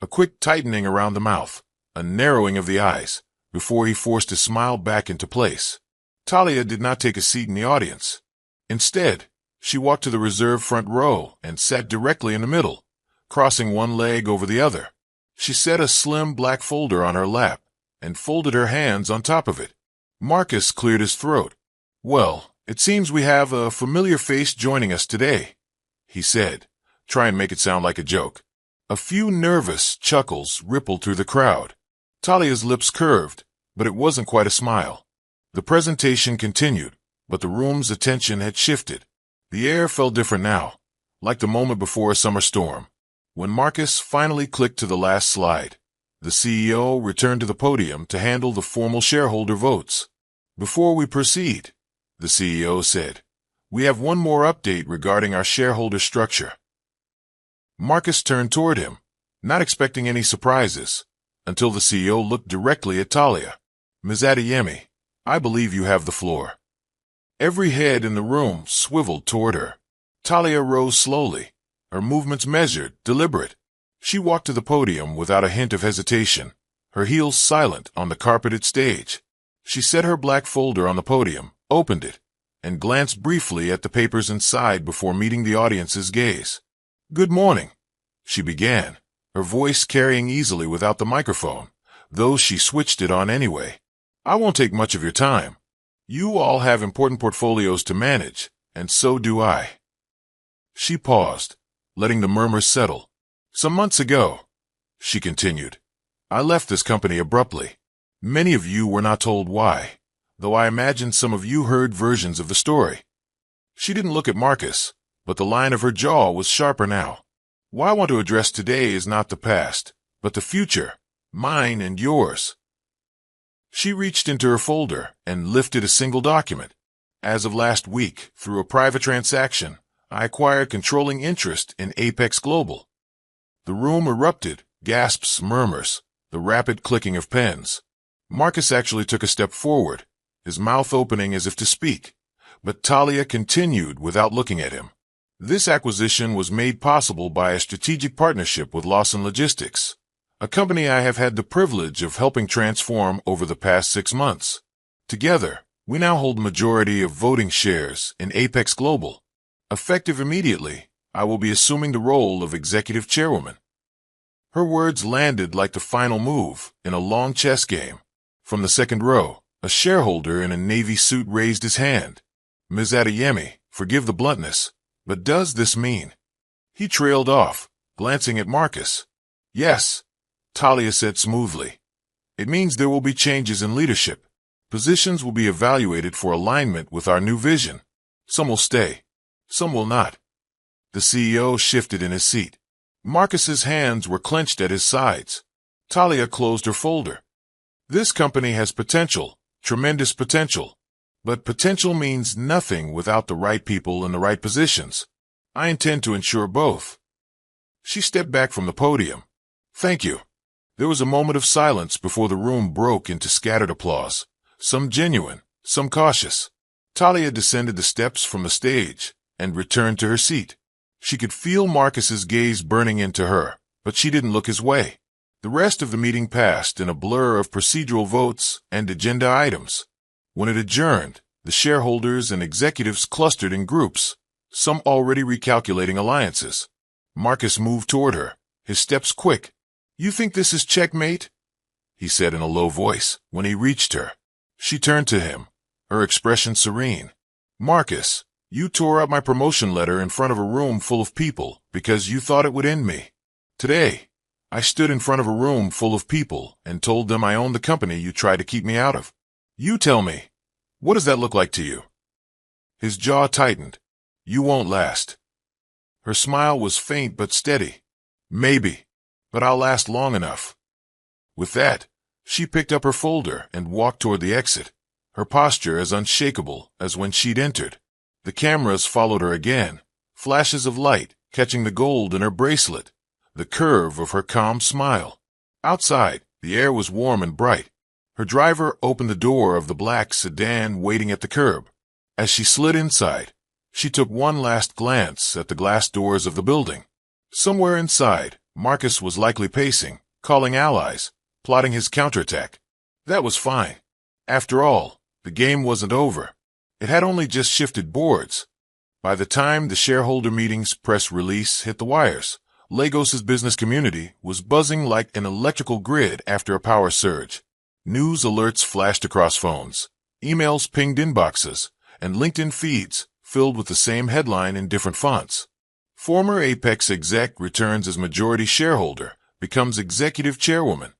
A quick tightening around the mouth, a narrowing of the eyes, before he forced his smile back into place. Talia did not take a seat in the audience. Instead, she walked to the reserved front row and sat directly in the middle, crossing one leg over the other. She set a slim black folder on her lap and folded her hands on top of it. Marcus cleared his throat. "Well, it seems we have a familiar face joining us today," he said, trying to make it sound like a joke. A few nervous chuckles rippled through the crowd. Talia's lips curved, but it wasn't quite a smile. The presentation continued, but the room's attention had shifted. The air felt different now, like the moment before a summer storm. When Marcus finally clicked to the last slide, the CEO returned to the podium to handle the formal shareholder votes. "Before we proceed," the CEO said, "we have one more update regarding our shareholder structure." Marcus turned toward him, not expecting any surprises, until the CEO looked directly at Talia. "Ms. Adeyemi, I believe you have the floor." Every head in the room swiveled toward her. Talia rose slowly, her movements measured, deliberate. She walked to the podium without a hint of hesitation, her heels silent on the carpeted stage. She set her black folder on the podium, opened it, and glanced briefly at the papers inside before meeting the audience's gaze. "Good morning," she began, her voice carrying easily without the microphone, though she switched it on anyway. "I won't take much of your time. You all have important portfolios to manage, and so do I. She paused, letting the murmurs settle. Some months ago, she continued, I left this company abruptly. Many of you were not told why, though I imagine some of you heard versions of the story. She didn't look at Marcus, but the line of her jaw was sharper now. What I want to address today is not the past, but the future, mine and yours. She reached into her folder and lifted a single document. As of last week, through a private transaction, I acquired controlling interest in Apex Global. The room erupted, gasps, murmurs, the rapid clicking of pens. Marcus actually took a step forward, his mouth opening as if to speak, but Talia continued without looking at him. This acquisition was made possible by a strategic partnership with Lawson Logistics, a company I have had the privilege of helping transform over the past 6 months. Together, we now hold the majority of voting shares in Apex Global. Effective immediately, I will be assuming the role of executive chairwoman. Her words landed like the final move in a long chess game. From the second row, a shareholder in a navy suit raised his hand. Ms. Adeyemi, forgive the bluntness, but does this mean? He trailed off, glancing at Marcus. Yes, Talia said smoothly. It means there will be changes in leadership. Positions will be evaluated for alignment with our new vision. Some will stay, some will not. The CEO shifted in his seat. Marcus's hands were clenched at his sides. Talia closed her folder. This company has potential, tremendous potential. But potential means nothing without the right people in the right positions. I intend to ensure both. She stepped back from the podium. Thank you. There was a moment of silence before the room broke into scattered applause, some genuine, some cautious. Talia descended the steps from the stage and returned to her seat. She could feel Marcus's gaze burning into her, but she didn't look his way. The rest of the meeting passed in a blur of procedural votes and agenda items. When it adjourned, the shareholders and executives clustered in groups, some already recalculating alliances. Marcus moved toward her, his steps quick. You think this is checkmate? He said in a low voice when he reached her. She turned to him, her expression serene. Marcus, you tore up my promotion letter in front of a room full of people because you thought it would end me. Today, I stood in front of a room full of people and told them I owned the company you tried to keep me out of. You tell me, what does that look like to you? His jaw tightened. You won't last. Her smile was faint but steady. Maybe, but I'll last long enough. With that, she picked up her folder and walked toward the exit, her posture as unshakable as when she'd entered. The cameras followed her again, flashes of light catching the gold in her bracelet, the curve of her calm smile. Outside, the air was warm and bright. Her driver opened the door of the black sedan waiting at the curb. As she slid inside, she took one last glance at the glass doors of the building. Somewhere inside, Marcus was likely pacing, calling allies, plotting his counterattack. That was fine. After all, the game wasn't over. It had only just shifted boards. By the time the shareholder meeting's press release hit the wires, Lagos's business community was buzzing like an electrical grid after a power surge. News alerts flashed across phones, emails pinged inboxes, and LinkedIn feeds filled with the same headline in different fonts. Former Apex exec returns as majority shareholder, becomes executive chairwoman.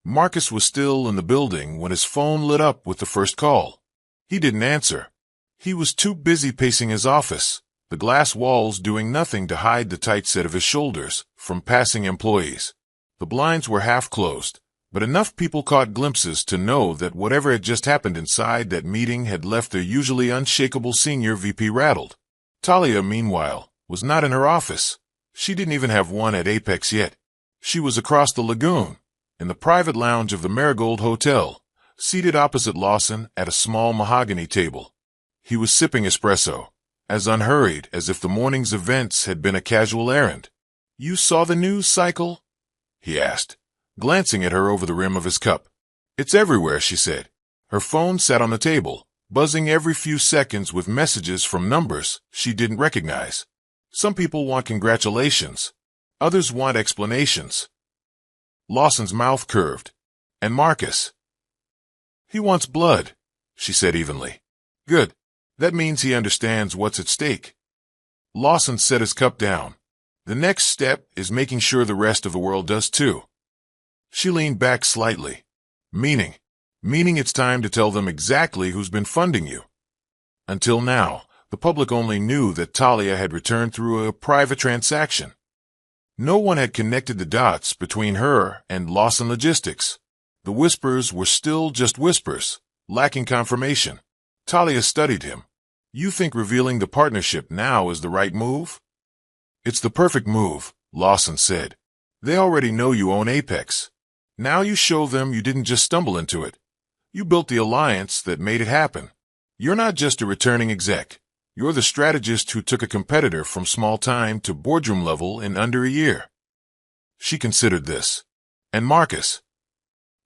Marcus was still in the building when his phone lit up with the first call. He didn't answer. He was too busy pacing his office, the glass walls doing nothing to hide the tight set of his shoulders from passing employees. The blinds were half closed, but enough people caught glimpses to know that whatever had just happened inside that meeting had left their usually unshakable senior VP rattled. Talia, meanwhile, was not in her office. She didn't even have one at Apex yet. She was across the lagoon, in the private lounge of the Marigold Hotel, seated opposite Lawson at a small mahogany table. He was sipping espresso, as unhurried as if the morning's events had been a casual errand. You saw the news cycle? He asked, glancing at her over the rim of his cup. It's everywhere, she said. Her phone sat on the table, buzzing every few seconds with messages from numbers she didn't recognize. Some people want congratulations. Others want explanations. Lawson's mouth curved. And Marcus? He wants blood, she said evenly. Good. That means he understands what's at stake. Lawson set his cup down. The next step is making sure the rest of the world does too. She leaned back slightly. Meaning it's time to tell them exactly who's been funding you. Until now, the public only knew that Talia had returned through a private transaction. No one had connected the dots between her and Lawson Logistics. The whispers were still just whispers, lacking confirmation. Talia studied him. You think revealing the partnership now is the right move? It's the perfect move, Lawson said. They already know you own Apex. Now you show them you didn't just stumble into it. You built the alliance that made it happen. You're not just a returning exec. You're the strategist who took a competitor from small time to boardroom level in under a year. She considered this. And Marcus?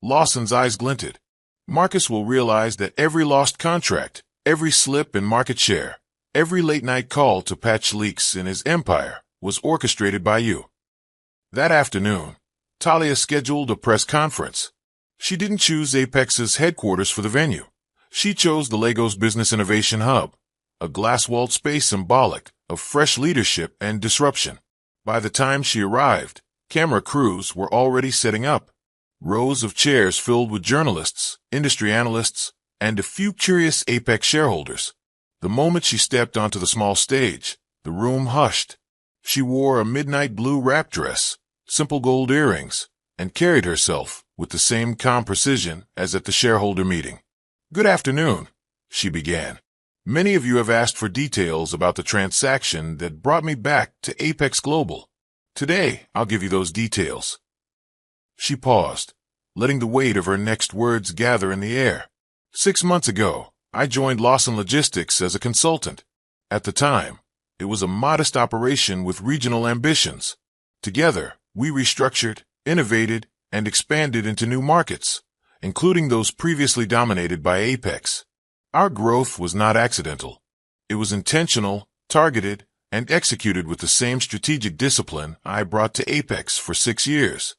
Lawson's eyes glinted. Marcus will realize that every lost contract, every slip in market share, every late-night call to patch leaks in his empire was orchestrated by you. That afternoon, Talia scheduled a press conference. She didn't choose Apex's headquarters for the venue. She chose the Lagos Business Innovation Hub, a glass-walled space symbolic of fresh leadership and disruption. By the time she arrived, camera crews were already setting up. Rows of chairs filled with journalists, industry analysts, and a few curious Apex shareholders. The moment she stepped onto the small stage, the room hushed. She wore a midnight blue wrap dress, simple gold earrings, and carried herself with the same calm precision as at the shareholder meeting. Good afternoon, she began. Many of you have asked for details about the transaction that brought me back to Apex Global. Today, I'll give you those details. She paused, letting the weight of her next words gather in the air. 6 months ago, I joined Lawson Logistics as a consultant. At the time, it was a modest operation with regional ambitions. Together, we restructured, innovated, and expanded into new markets, including those previously dominated by Apex. Our growth was not accidental. It was intentional, targeted, and executed with the same strategic discipline I brought to Apex for 6 years.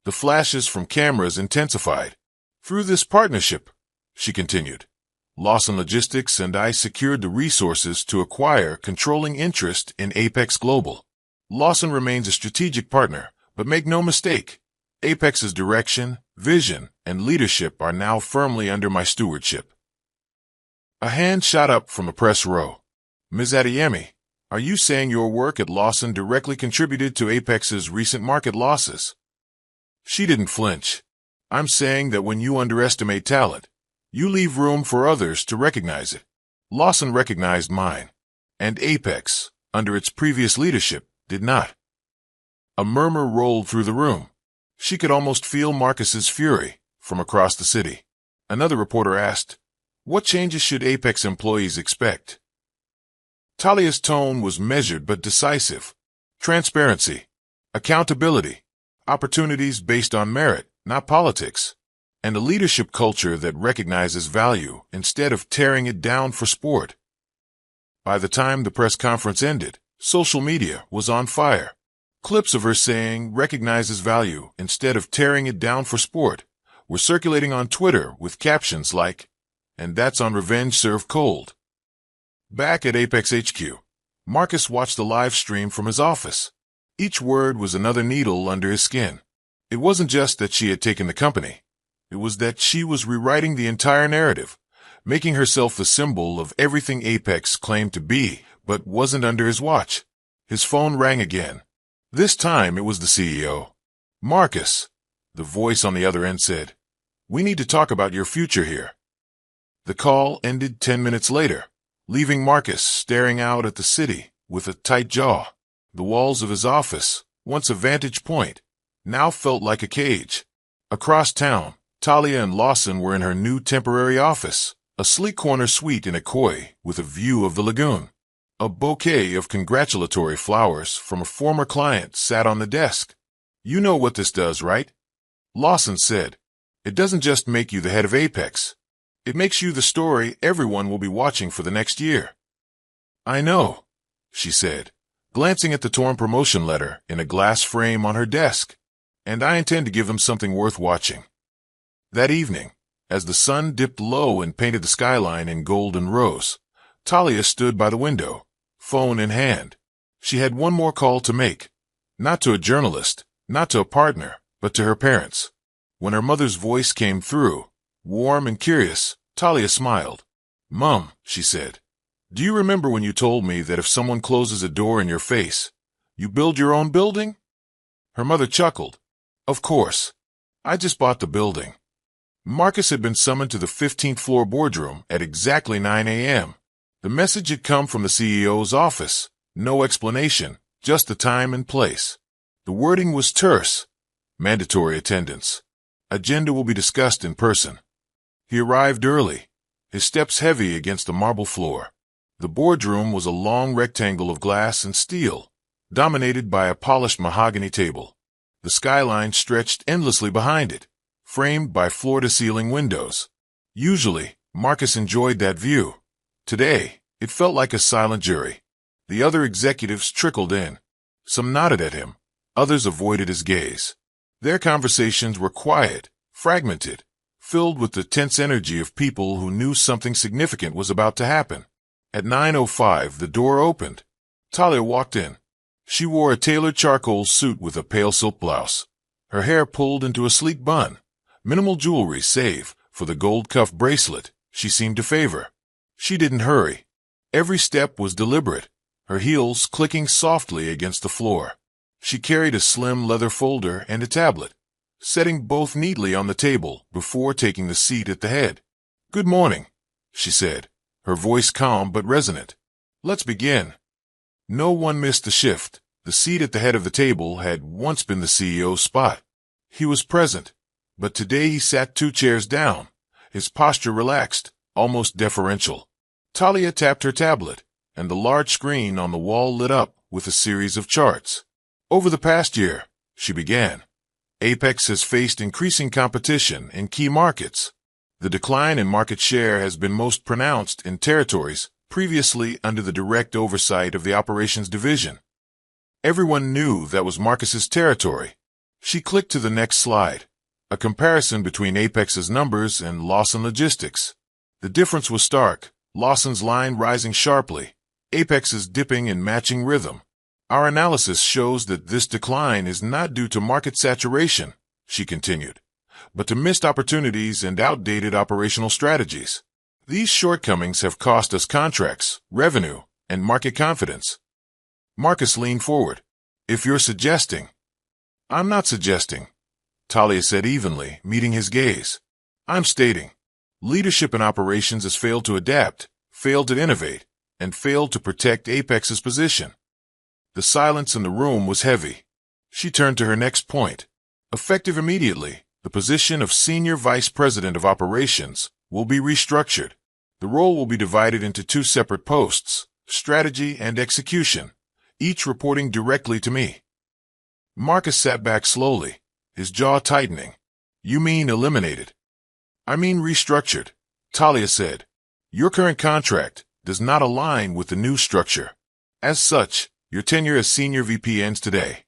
The flashes from cameras intensified. Through this partnership, she continued, Lawson Logistics and I secured the resources to acquire controlling interest in Apex Global. Lawson remains a strategic partner, but make no mistake, Apex's direction, vision, and leadership are now firmly under my stewardship. A hand shot up from the press row. Ms. Adeyemi, are you saying your work at Lawson directly contributed to Apex's recent market losses? She didn't flinch. I'm saying that when you underestimate talent, you leave room for others to recognize it. Lawson recognized mine, and Apex, under its previous leadership, did not. A murmur rolled through the room. She could almost feel Marcus's fury from across the city. Another reporter asked, what changes should Apex employees expect? Talia's tone was measured but decisive. Transparency, accountability, opportunities based on merit, not politics, and a leadership culture that recognizes value instead of tearing it down for sport. By the time the press conference ended, social media was on fire. Clips of her saying recognizes value instead of tearing it down for sport were circulating on Twitter with captions like, and that's on revenge served cold. Back at Apex HQ, Marcus watched the live stream from his office. Each word was another needle under his skin. It wasn't just that she had taken the company. It was that she was rewriting the entire narrative, making herself the symbol of everything Apex claimed to be, but wasn't under his watch. His phone rang again. This time it was the CEO. Marcus, the voice on the other end said, we need to talk about your future here. The call ended 10 minutes later, leaving Marcus staring out at the city with a tight jaw. The walls of his office, once a vantage point, now felt like a cage. Across town, Talia and Lawson were in her new temporary office, a sleek corner suite in a koi with a view of the lagoon. A bouquet of congratulatory flowers from a former client sat on the desk. You know what this does, right? Lawson said. It doesn't just make you the head of Apex. It makes you the story everyone will be watching for the next year. I know, she said, glancing at the torn promotion letter in a glass frame on her desk. And I intend to give them something worth watching. That evening, as the sun dipped low and painted the skyline in gold and rose, Talia stood by the window, phone in hand. She had one more call to make. Not to a journalist, not to a partner, but to her parents. When her mother's voice came through, warm and curious, Talia smiled. "Mom," she said, "do you remember when you told me that if someone closes a door in your face, you build your own building?" Her mother chuckled. "Of course. I just bought the building." Marcus had been summoned to the 15th floor boardroom at exactly 9 a.m. The message had come from the CEO's office. No explanation, just the time and place. The wording was terse. Mandatory attendance. Agenda will be discussed in person. He arrived early, his steps heavy against the marble floor. The boardroom was a long rectangle of glass and steel, dominated by a polished mahogany table. The skyline stretched endlessly behind it, framed by floor-to-ceiling windows. Usually, Marcus enjoyed that view. Today, it felt like a silent jury. The other executives trickled in. Some nodded at him, others avoided his gaze. Their conversations were quiet, fragmented, filled with the tense energy of people who knew something significant was about to happen. At 9:05, the door opened. Talia walked in. She wore a tailored charcoal suit with a pale silk blouse, her hair pulled into a sleek bun. Minimal jewelry save for the gold cuff bracelet she seemed to favor. She didn't hurry. Every step was deliberate, her heels clicking softly against the floor. She carried a slim leather folder and a tablet, setting both neatly on the table before taking the seat at the head. "Good morning," she said, her voice calm but resonant. "Let's begin." No one missed the shift. The seat at the head of the table had once been the CEO's spot. He was present, but today he sat 2 chairs down, his posture relaxed, almost deferential. Talia tapped her tablet, and the large screen on the wall lit up with a series of charts. "Over the past year," she began, "Apex has faced increasing competition in key markets. The decline in market share has been most pronounced in territories previously under the direct oversight of the operations division." Everyone knew that was Marcus's territory. She clicked to the next slide, a comparison between Apex's numbers and Lawson Logistics. The difference was stark, Lawson's line rising sharply, Apex's dipping in matching rhythm. "Our analysis shows that this decline is not due to market saturation," she continued, "but to missed opportunities and outdated operational strategies. These shortcomings have cost us contracts, revenue, and market confidence." Marcus leaned forward. "If you're suggesting—" "I'm not suggesting," Talia said evenly, meeting his gaze. "I'm stating. Leadership in operations has failed to adapt, failed to innovate, and failed to protect Apex's position." The silence in the room was heavy. She turned to her next point. "Effective immediately, the position of Senior Vice President of Operations will be restructured. The role will be divided into 2 separate posts, strategy and execution, each reporting directly to me." Marcus sat back slowly, his jaw tightening. "You mean eliminated?" "I mean restructured," Talia said. "Your current contract does not align with the new structure. As such, your tenure as Senior VP ends today."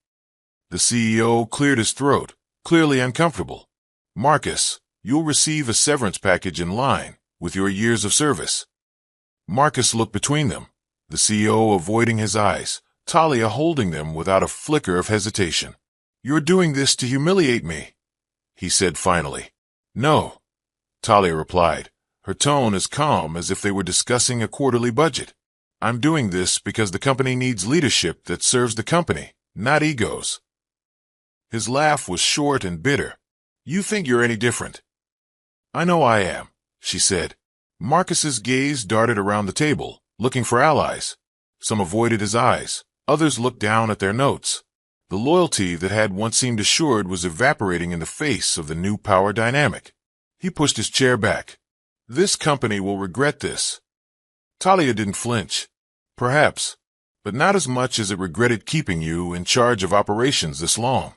The CEO cleared his throat, clearly uncomfortable. "Marcus, you'll receive a severance package in line with your years of service." Marcus looked between them, the CEO avoiding his eyes, Talia holding them without a flicker of hesitation. "You're doing this to humiliate me," he said finally. "No," Talia replied, her tone as calm as if they were discussing a quarterly budget. "I'm doing this because the company needs leadership that serves the company, not egos." His laugh was short and bitter. "You think you're any different?" "I know I am," she said. Marcus's gaze darted around the table, looking for allies. Some avoided his eyes, others looked down at their notes. The loyalty that had once seemed assured was evaporating in the face of the new power dynamic. He pushed his chair back. "This company will regret this." Talia didn't flinch. "Perhaps, but not as much as it regretted keeping you in charge of operations this long."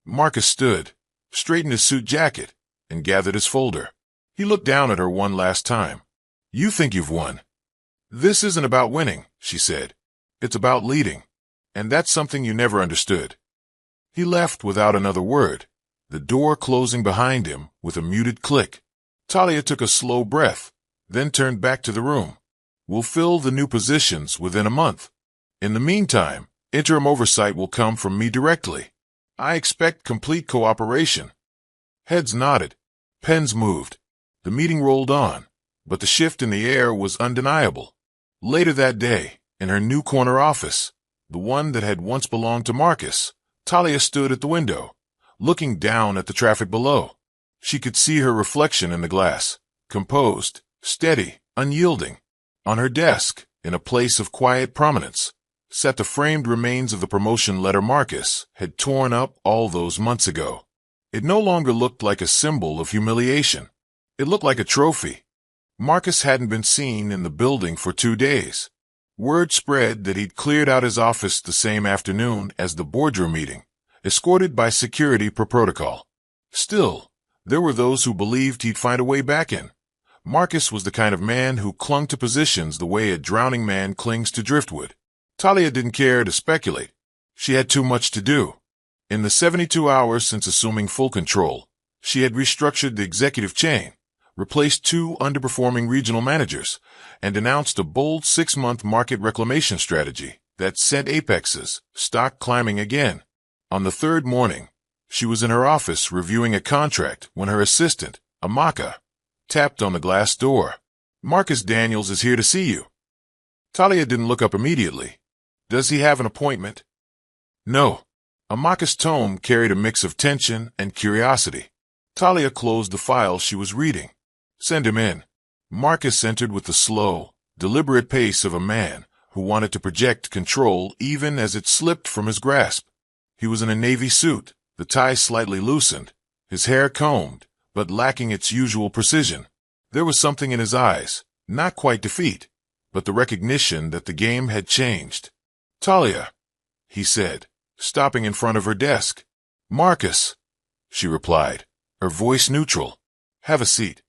Marcus stood, straightened his suit jacket, and gathered his folder. He looked down at her one last time. "You think you've won." "This isn't about winning," she said. "It's about leading. And that's something you never understood." He left without another word, the door closing behind him with a muted click. Talia took a slow breath, then turned back to the room. We'll fill the new positions within a month. In the meantime, interim oversight will come from me directly. I expect complete cooperation." Heads nodded. Pens moved. The meeting rolled on, but the shift in the air was undeniable. Later that day, in her new corner office, the one that had once belonged to Marcus, Talia stood at the window, looking down at the traffic below. She could see her reflection in the glass, composed, steady, unyielding. On her desk, in a place of quiet prominence, sat the framed remains of the promotion letter Marcus had torn up all those months ago. It no longer looked like a symbol of humiliation. It looked like a trophy. Marcus hadn't been seen in the building for 2 days. Word spread that he'd cleared out his office the same afternoon as the boardroom meeting, escorted by security per protocol. Still, there were those who believed he'd find a way back in. Marcus was the kind of man who clung to positions the way a drowning man clings to driftwood. Talia didn't care to speculate. She had too much to do. In the 72 hours since assuming full control, she had restructured the executive chain, replaced 2 underperforming regional managers, and announced a bold 6-month market reclamation strategy that sent Apex's stock climbing again. On the 3rd morning, she was in her office reviewing a contract when her assistant, Amaka, tapped on the glass door. "Marcus Daniels is here to see you." Talia didn't look up immediately. "Does he have an appointment?" "No." Amaka's tone carried a mix of tension and curiosity. Talia closed the file she was reading. "Send him in." Marcus entered with the slow, deliberate pace of a man who wanted to project control even as it slipped from his grasp. He was in a navy suit, the tie slightly loosened, his hair combed, but lacking its usual precision. There was something in his eyes, not quite defeat, but the recognition that the game had changed. "Talia," he said, stopping in front of her desk. "Marcus," she replied, her voice neutral. "Have a seat."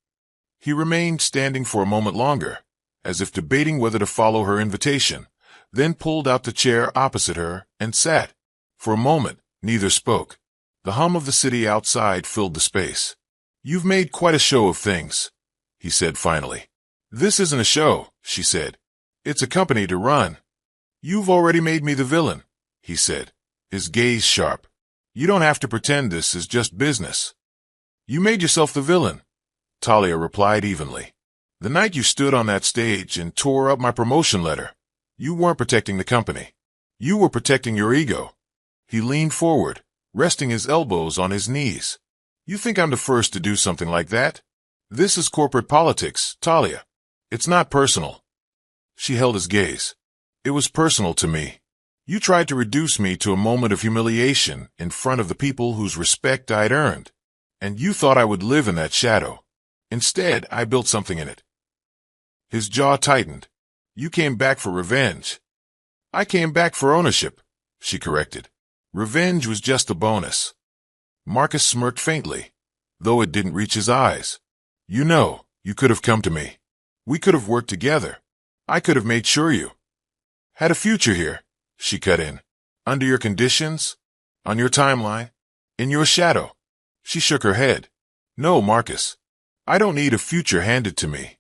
He remained standing for a moment longer, as if debating whether to follow her invitation, then pulled out the chair opposite her and sat. For a moment, neither spoke. The hum of the city outside filled the space. "You've made quite a show of things," he said finally. "This isn't a show," she said. "It's a company to run." "You've already made me the villain," he said, his gaze sharp. "You don't have to pretend this is just business." "You made yourself the villain," Talia replied evenly. "The night you stood on that stage and tore up my promotion letter, you weren't protecting the company. You were protecting your ego." He leaned forward, resting his elbows on his knees. "You think I'm the first to do something like that? This is corporate politics, Talia. It's not personal." She held his gaze. "It was personal to me. You tried to reduce me to a moment of humiliation in front of the people whose respect I'd earned, and you thought I would live in that shadow. Instead, I built something in it." His jaw tightened. "You came back for revenge." "I came back for ownership," she corrected. "Revenge was just a bonus." Marcus smirked faintly, though it didn't reach his eyes. "You know, you could have come to me. We could have worked together. I could have made sure you had a future here," she cut in. "Under your conditions, on your timeline, in your shadow." She shook her head. "No, Marcus. I don't need a future handed to me.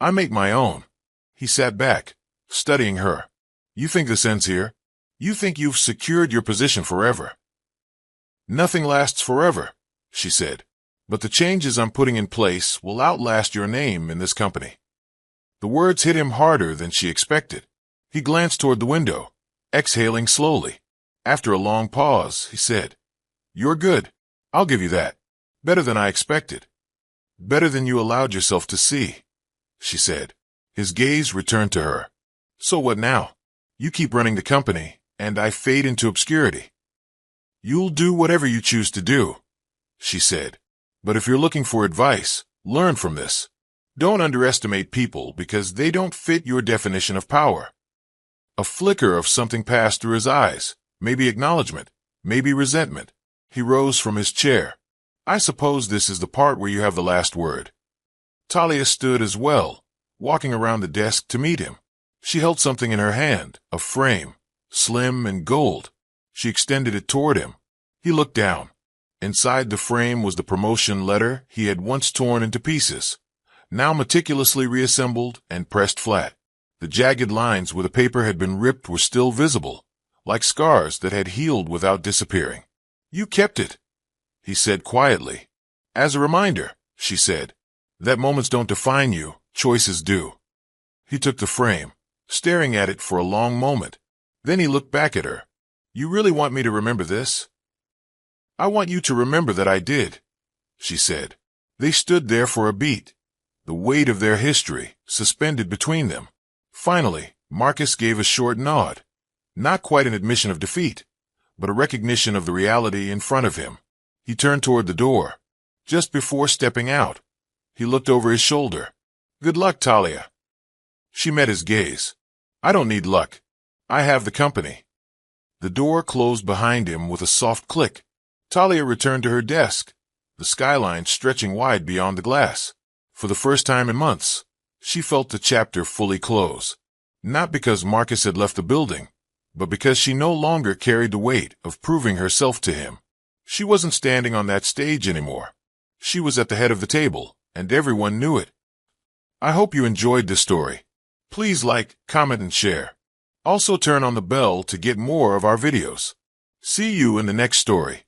I make my own." He sat back, studying her. "You think this ends here? You think you've secured your position forever?" "Nothing lasts forever," she said. "But the changes I'm putting in place will outlast your name in this company." The words hit him harder than she expected. He glanced toward the window, exhaling slowly. After a long pause, he said, "You're good. I'll give you that. Better than I expected." "Better than you allowed yourself to see," she said. His gaze returned to her. "So what now? You keep running the company, and I fade into obscurity." "You'll do whatever you choose to do," she said. "But if you're looking for advice, learn from this. Don't underestimate people because they don't fit your definition of power." A flicker of something passed through his eyes, maybe acknowledgement, maybe resentment. He rose from his chair. "I suppose this is the part where you have the last word." Talia stood as well, walking around the desk to meet him. She held something in her hand, a frame, slim and gold. She extended it toward him. He looked down. Inside the frame was the promotion letter he had once torn into pieces, now meticulously reassembled and pressed flat. The jagged lines where the paper had been ripped were still visible, like scars that had healed without disappearing. "You kept it," he said quietly. "As a reminder," she said, "that moments don't define you, choices do." He took the frame, staring at it for a long moment. Then he looked back at her. "You really want me to remember this?" "I want you to remember that I did," she said. They stood there for a beat, the weight of their history suspended between them. Finally, Marcus gave a short nod, not quite an admission of defeat, but a recognition of the reality in front of him. He turned toward the door. Just before stepping out, he looked over his shoulder. "Good luck, Talia." She met his gaze. "I don't need luck. I have the company." The door closed behind him with a soft click. Talia returned to her desk, the skyline stretching wide beyond the glass. For the first time in months, she felt the chapter fully close. Not because Marcus had left the building, but because she no longer carried the weight of proving herself to him. She wasn't standing on that stage anymore. She was at the head of the table, and everyone knew it. I hope you enjoyed this story. Please like, comment, and share. Also turn on the bell to get more of our videos. See you in the next story.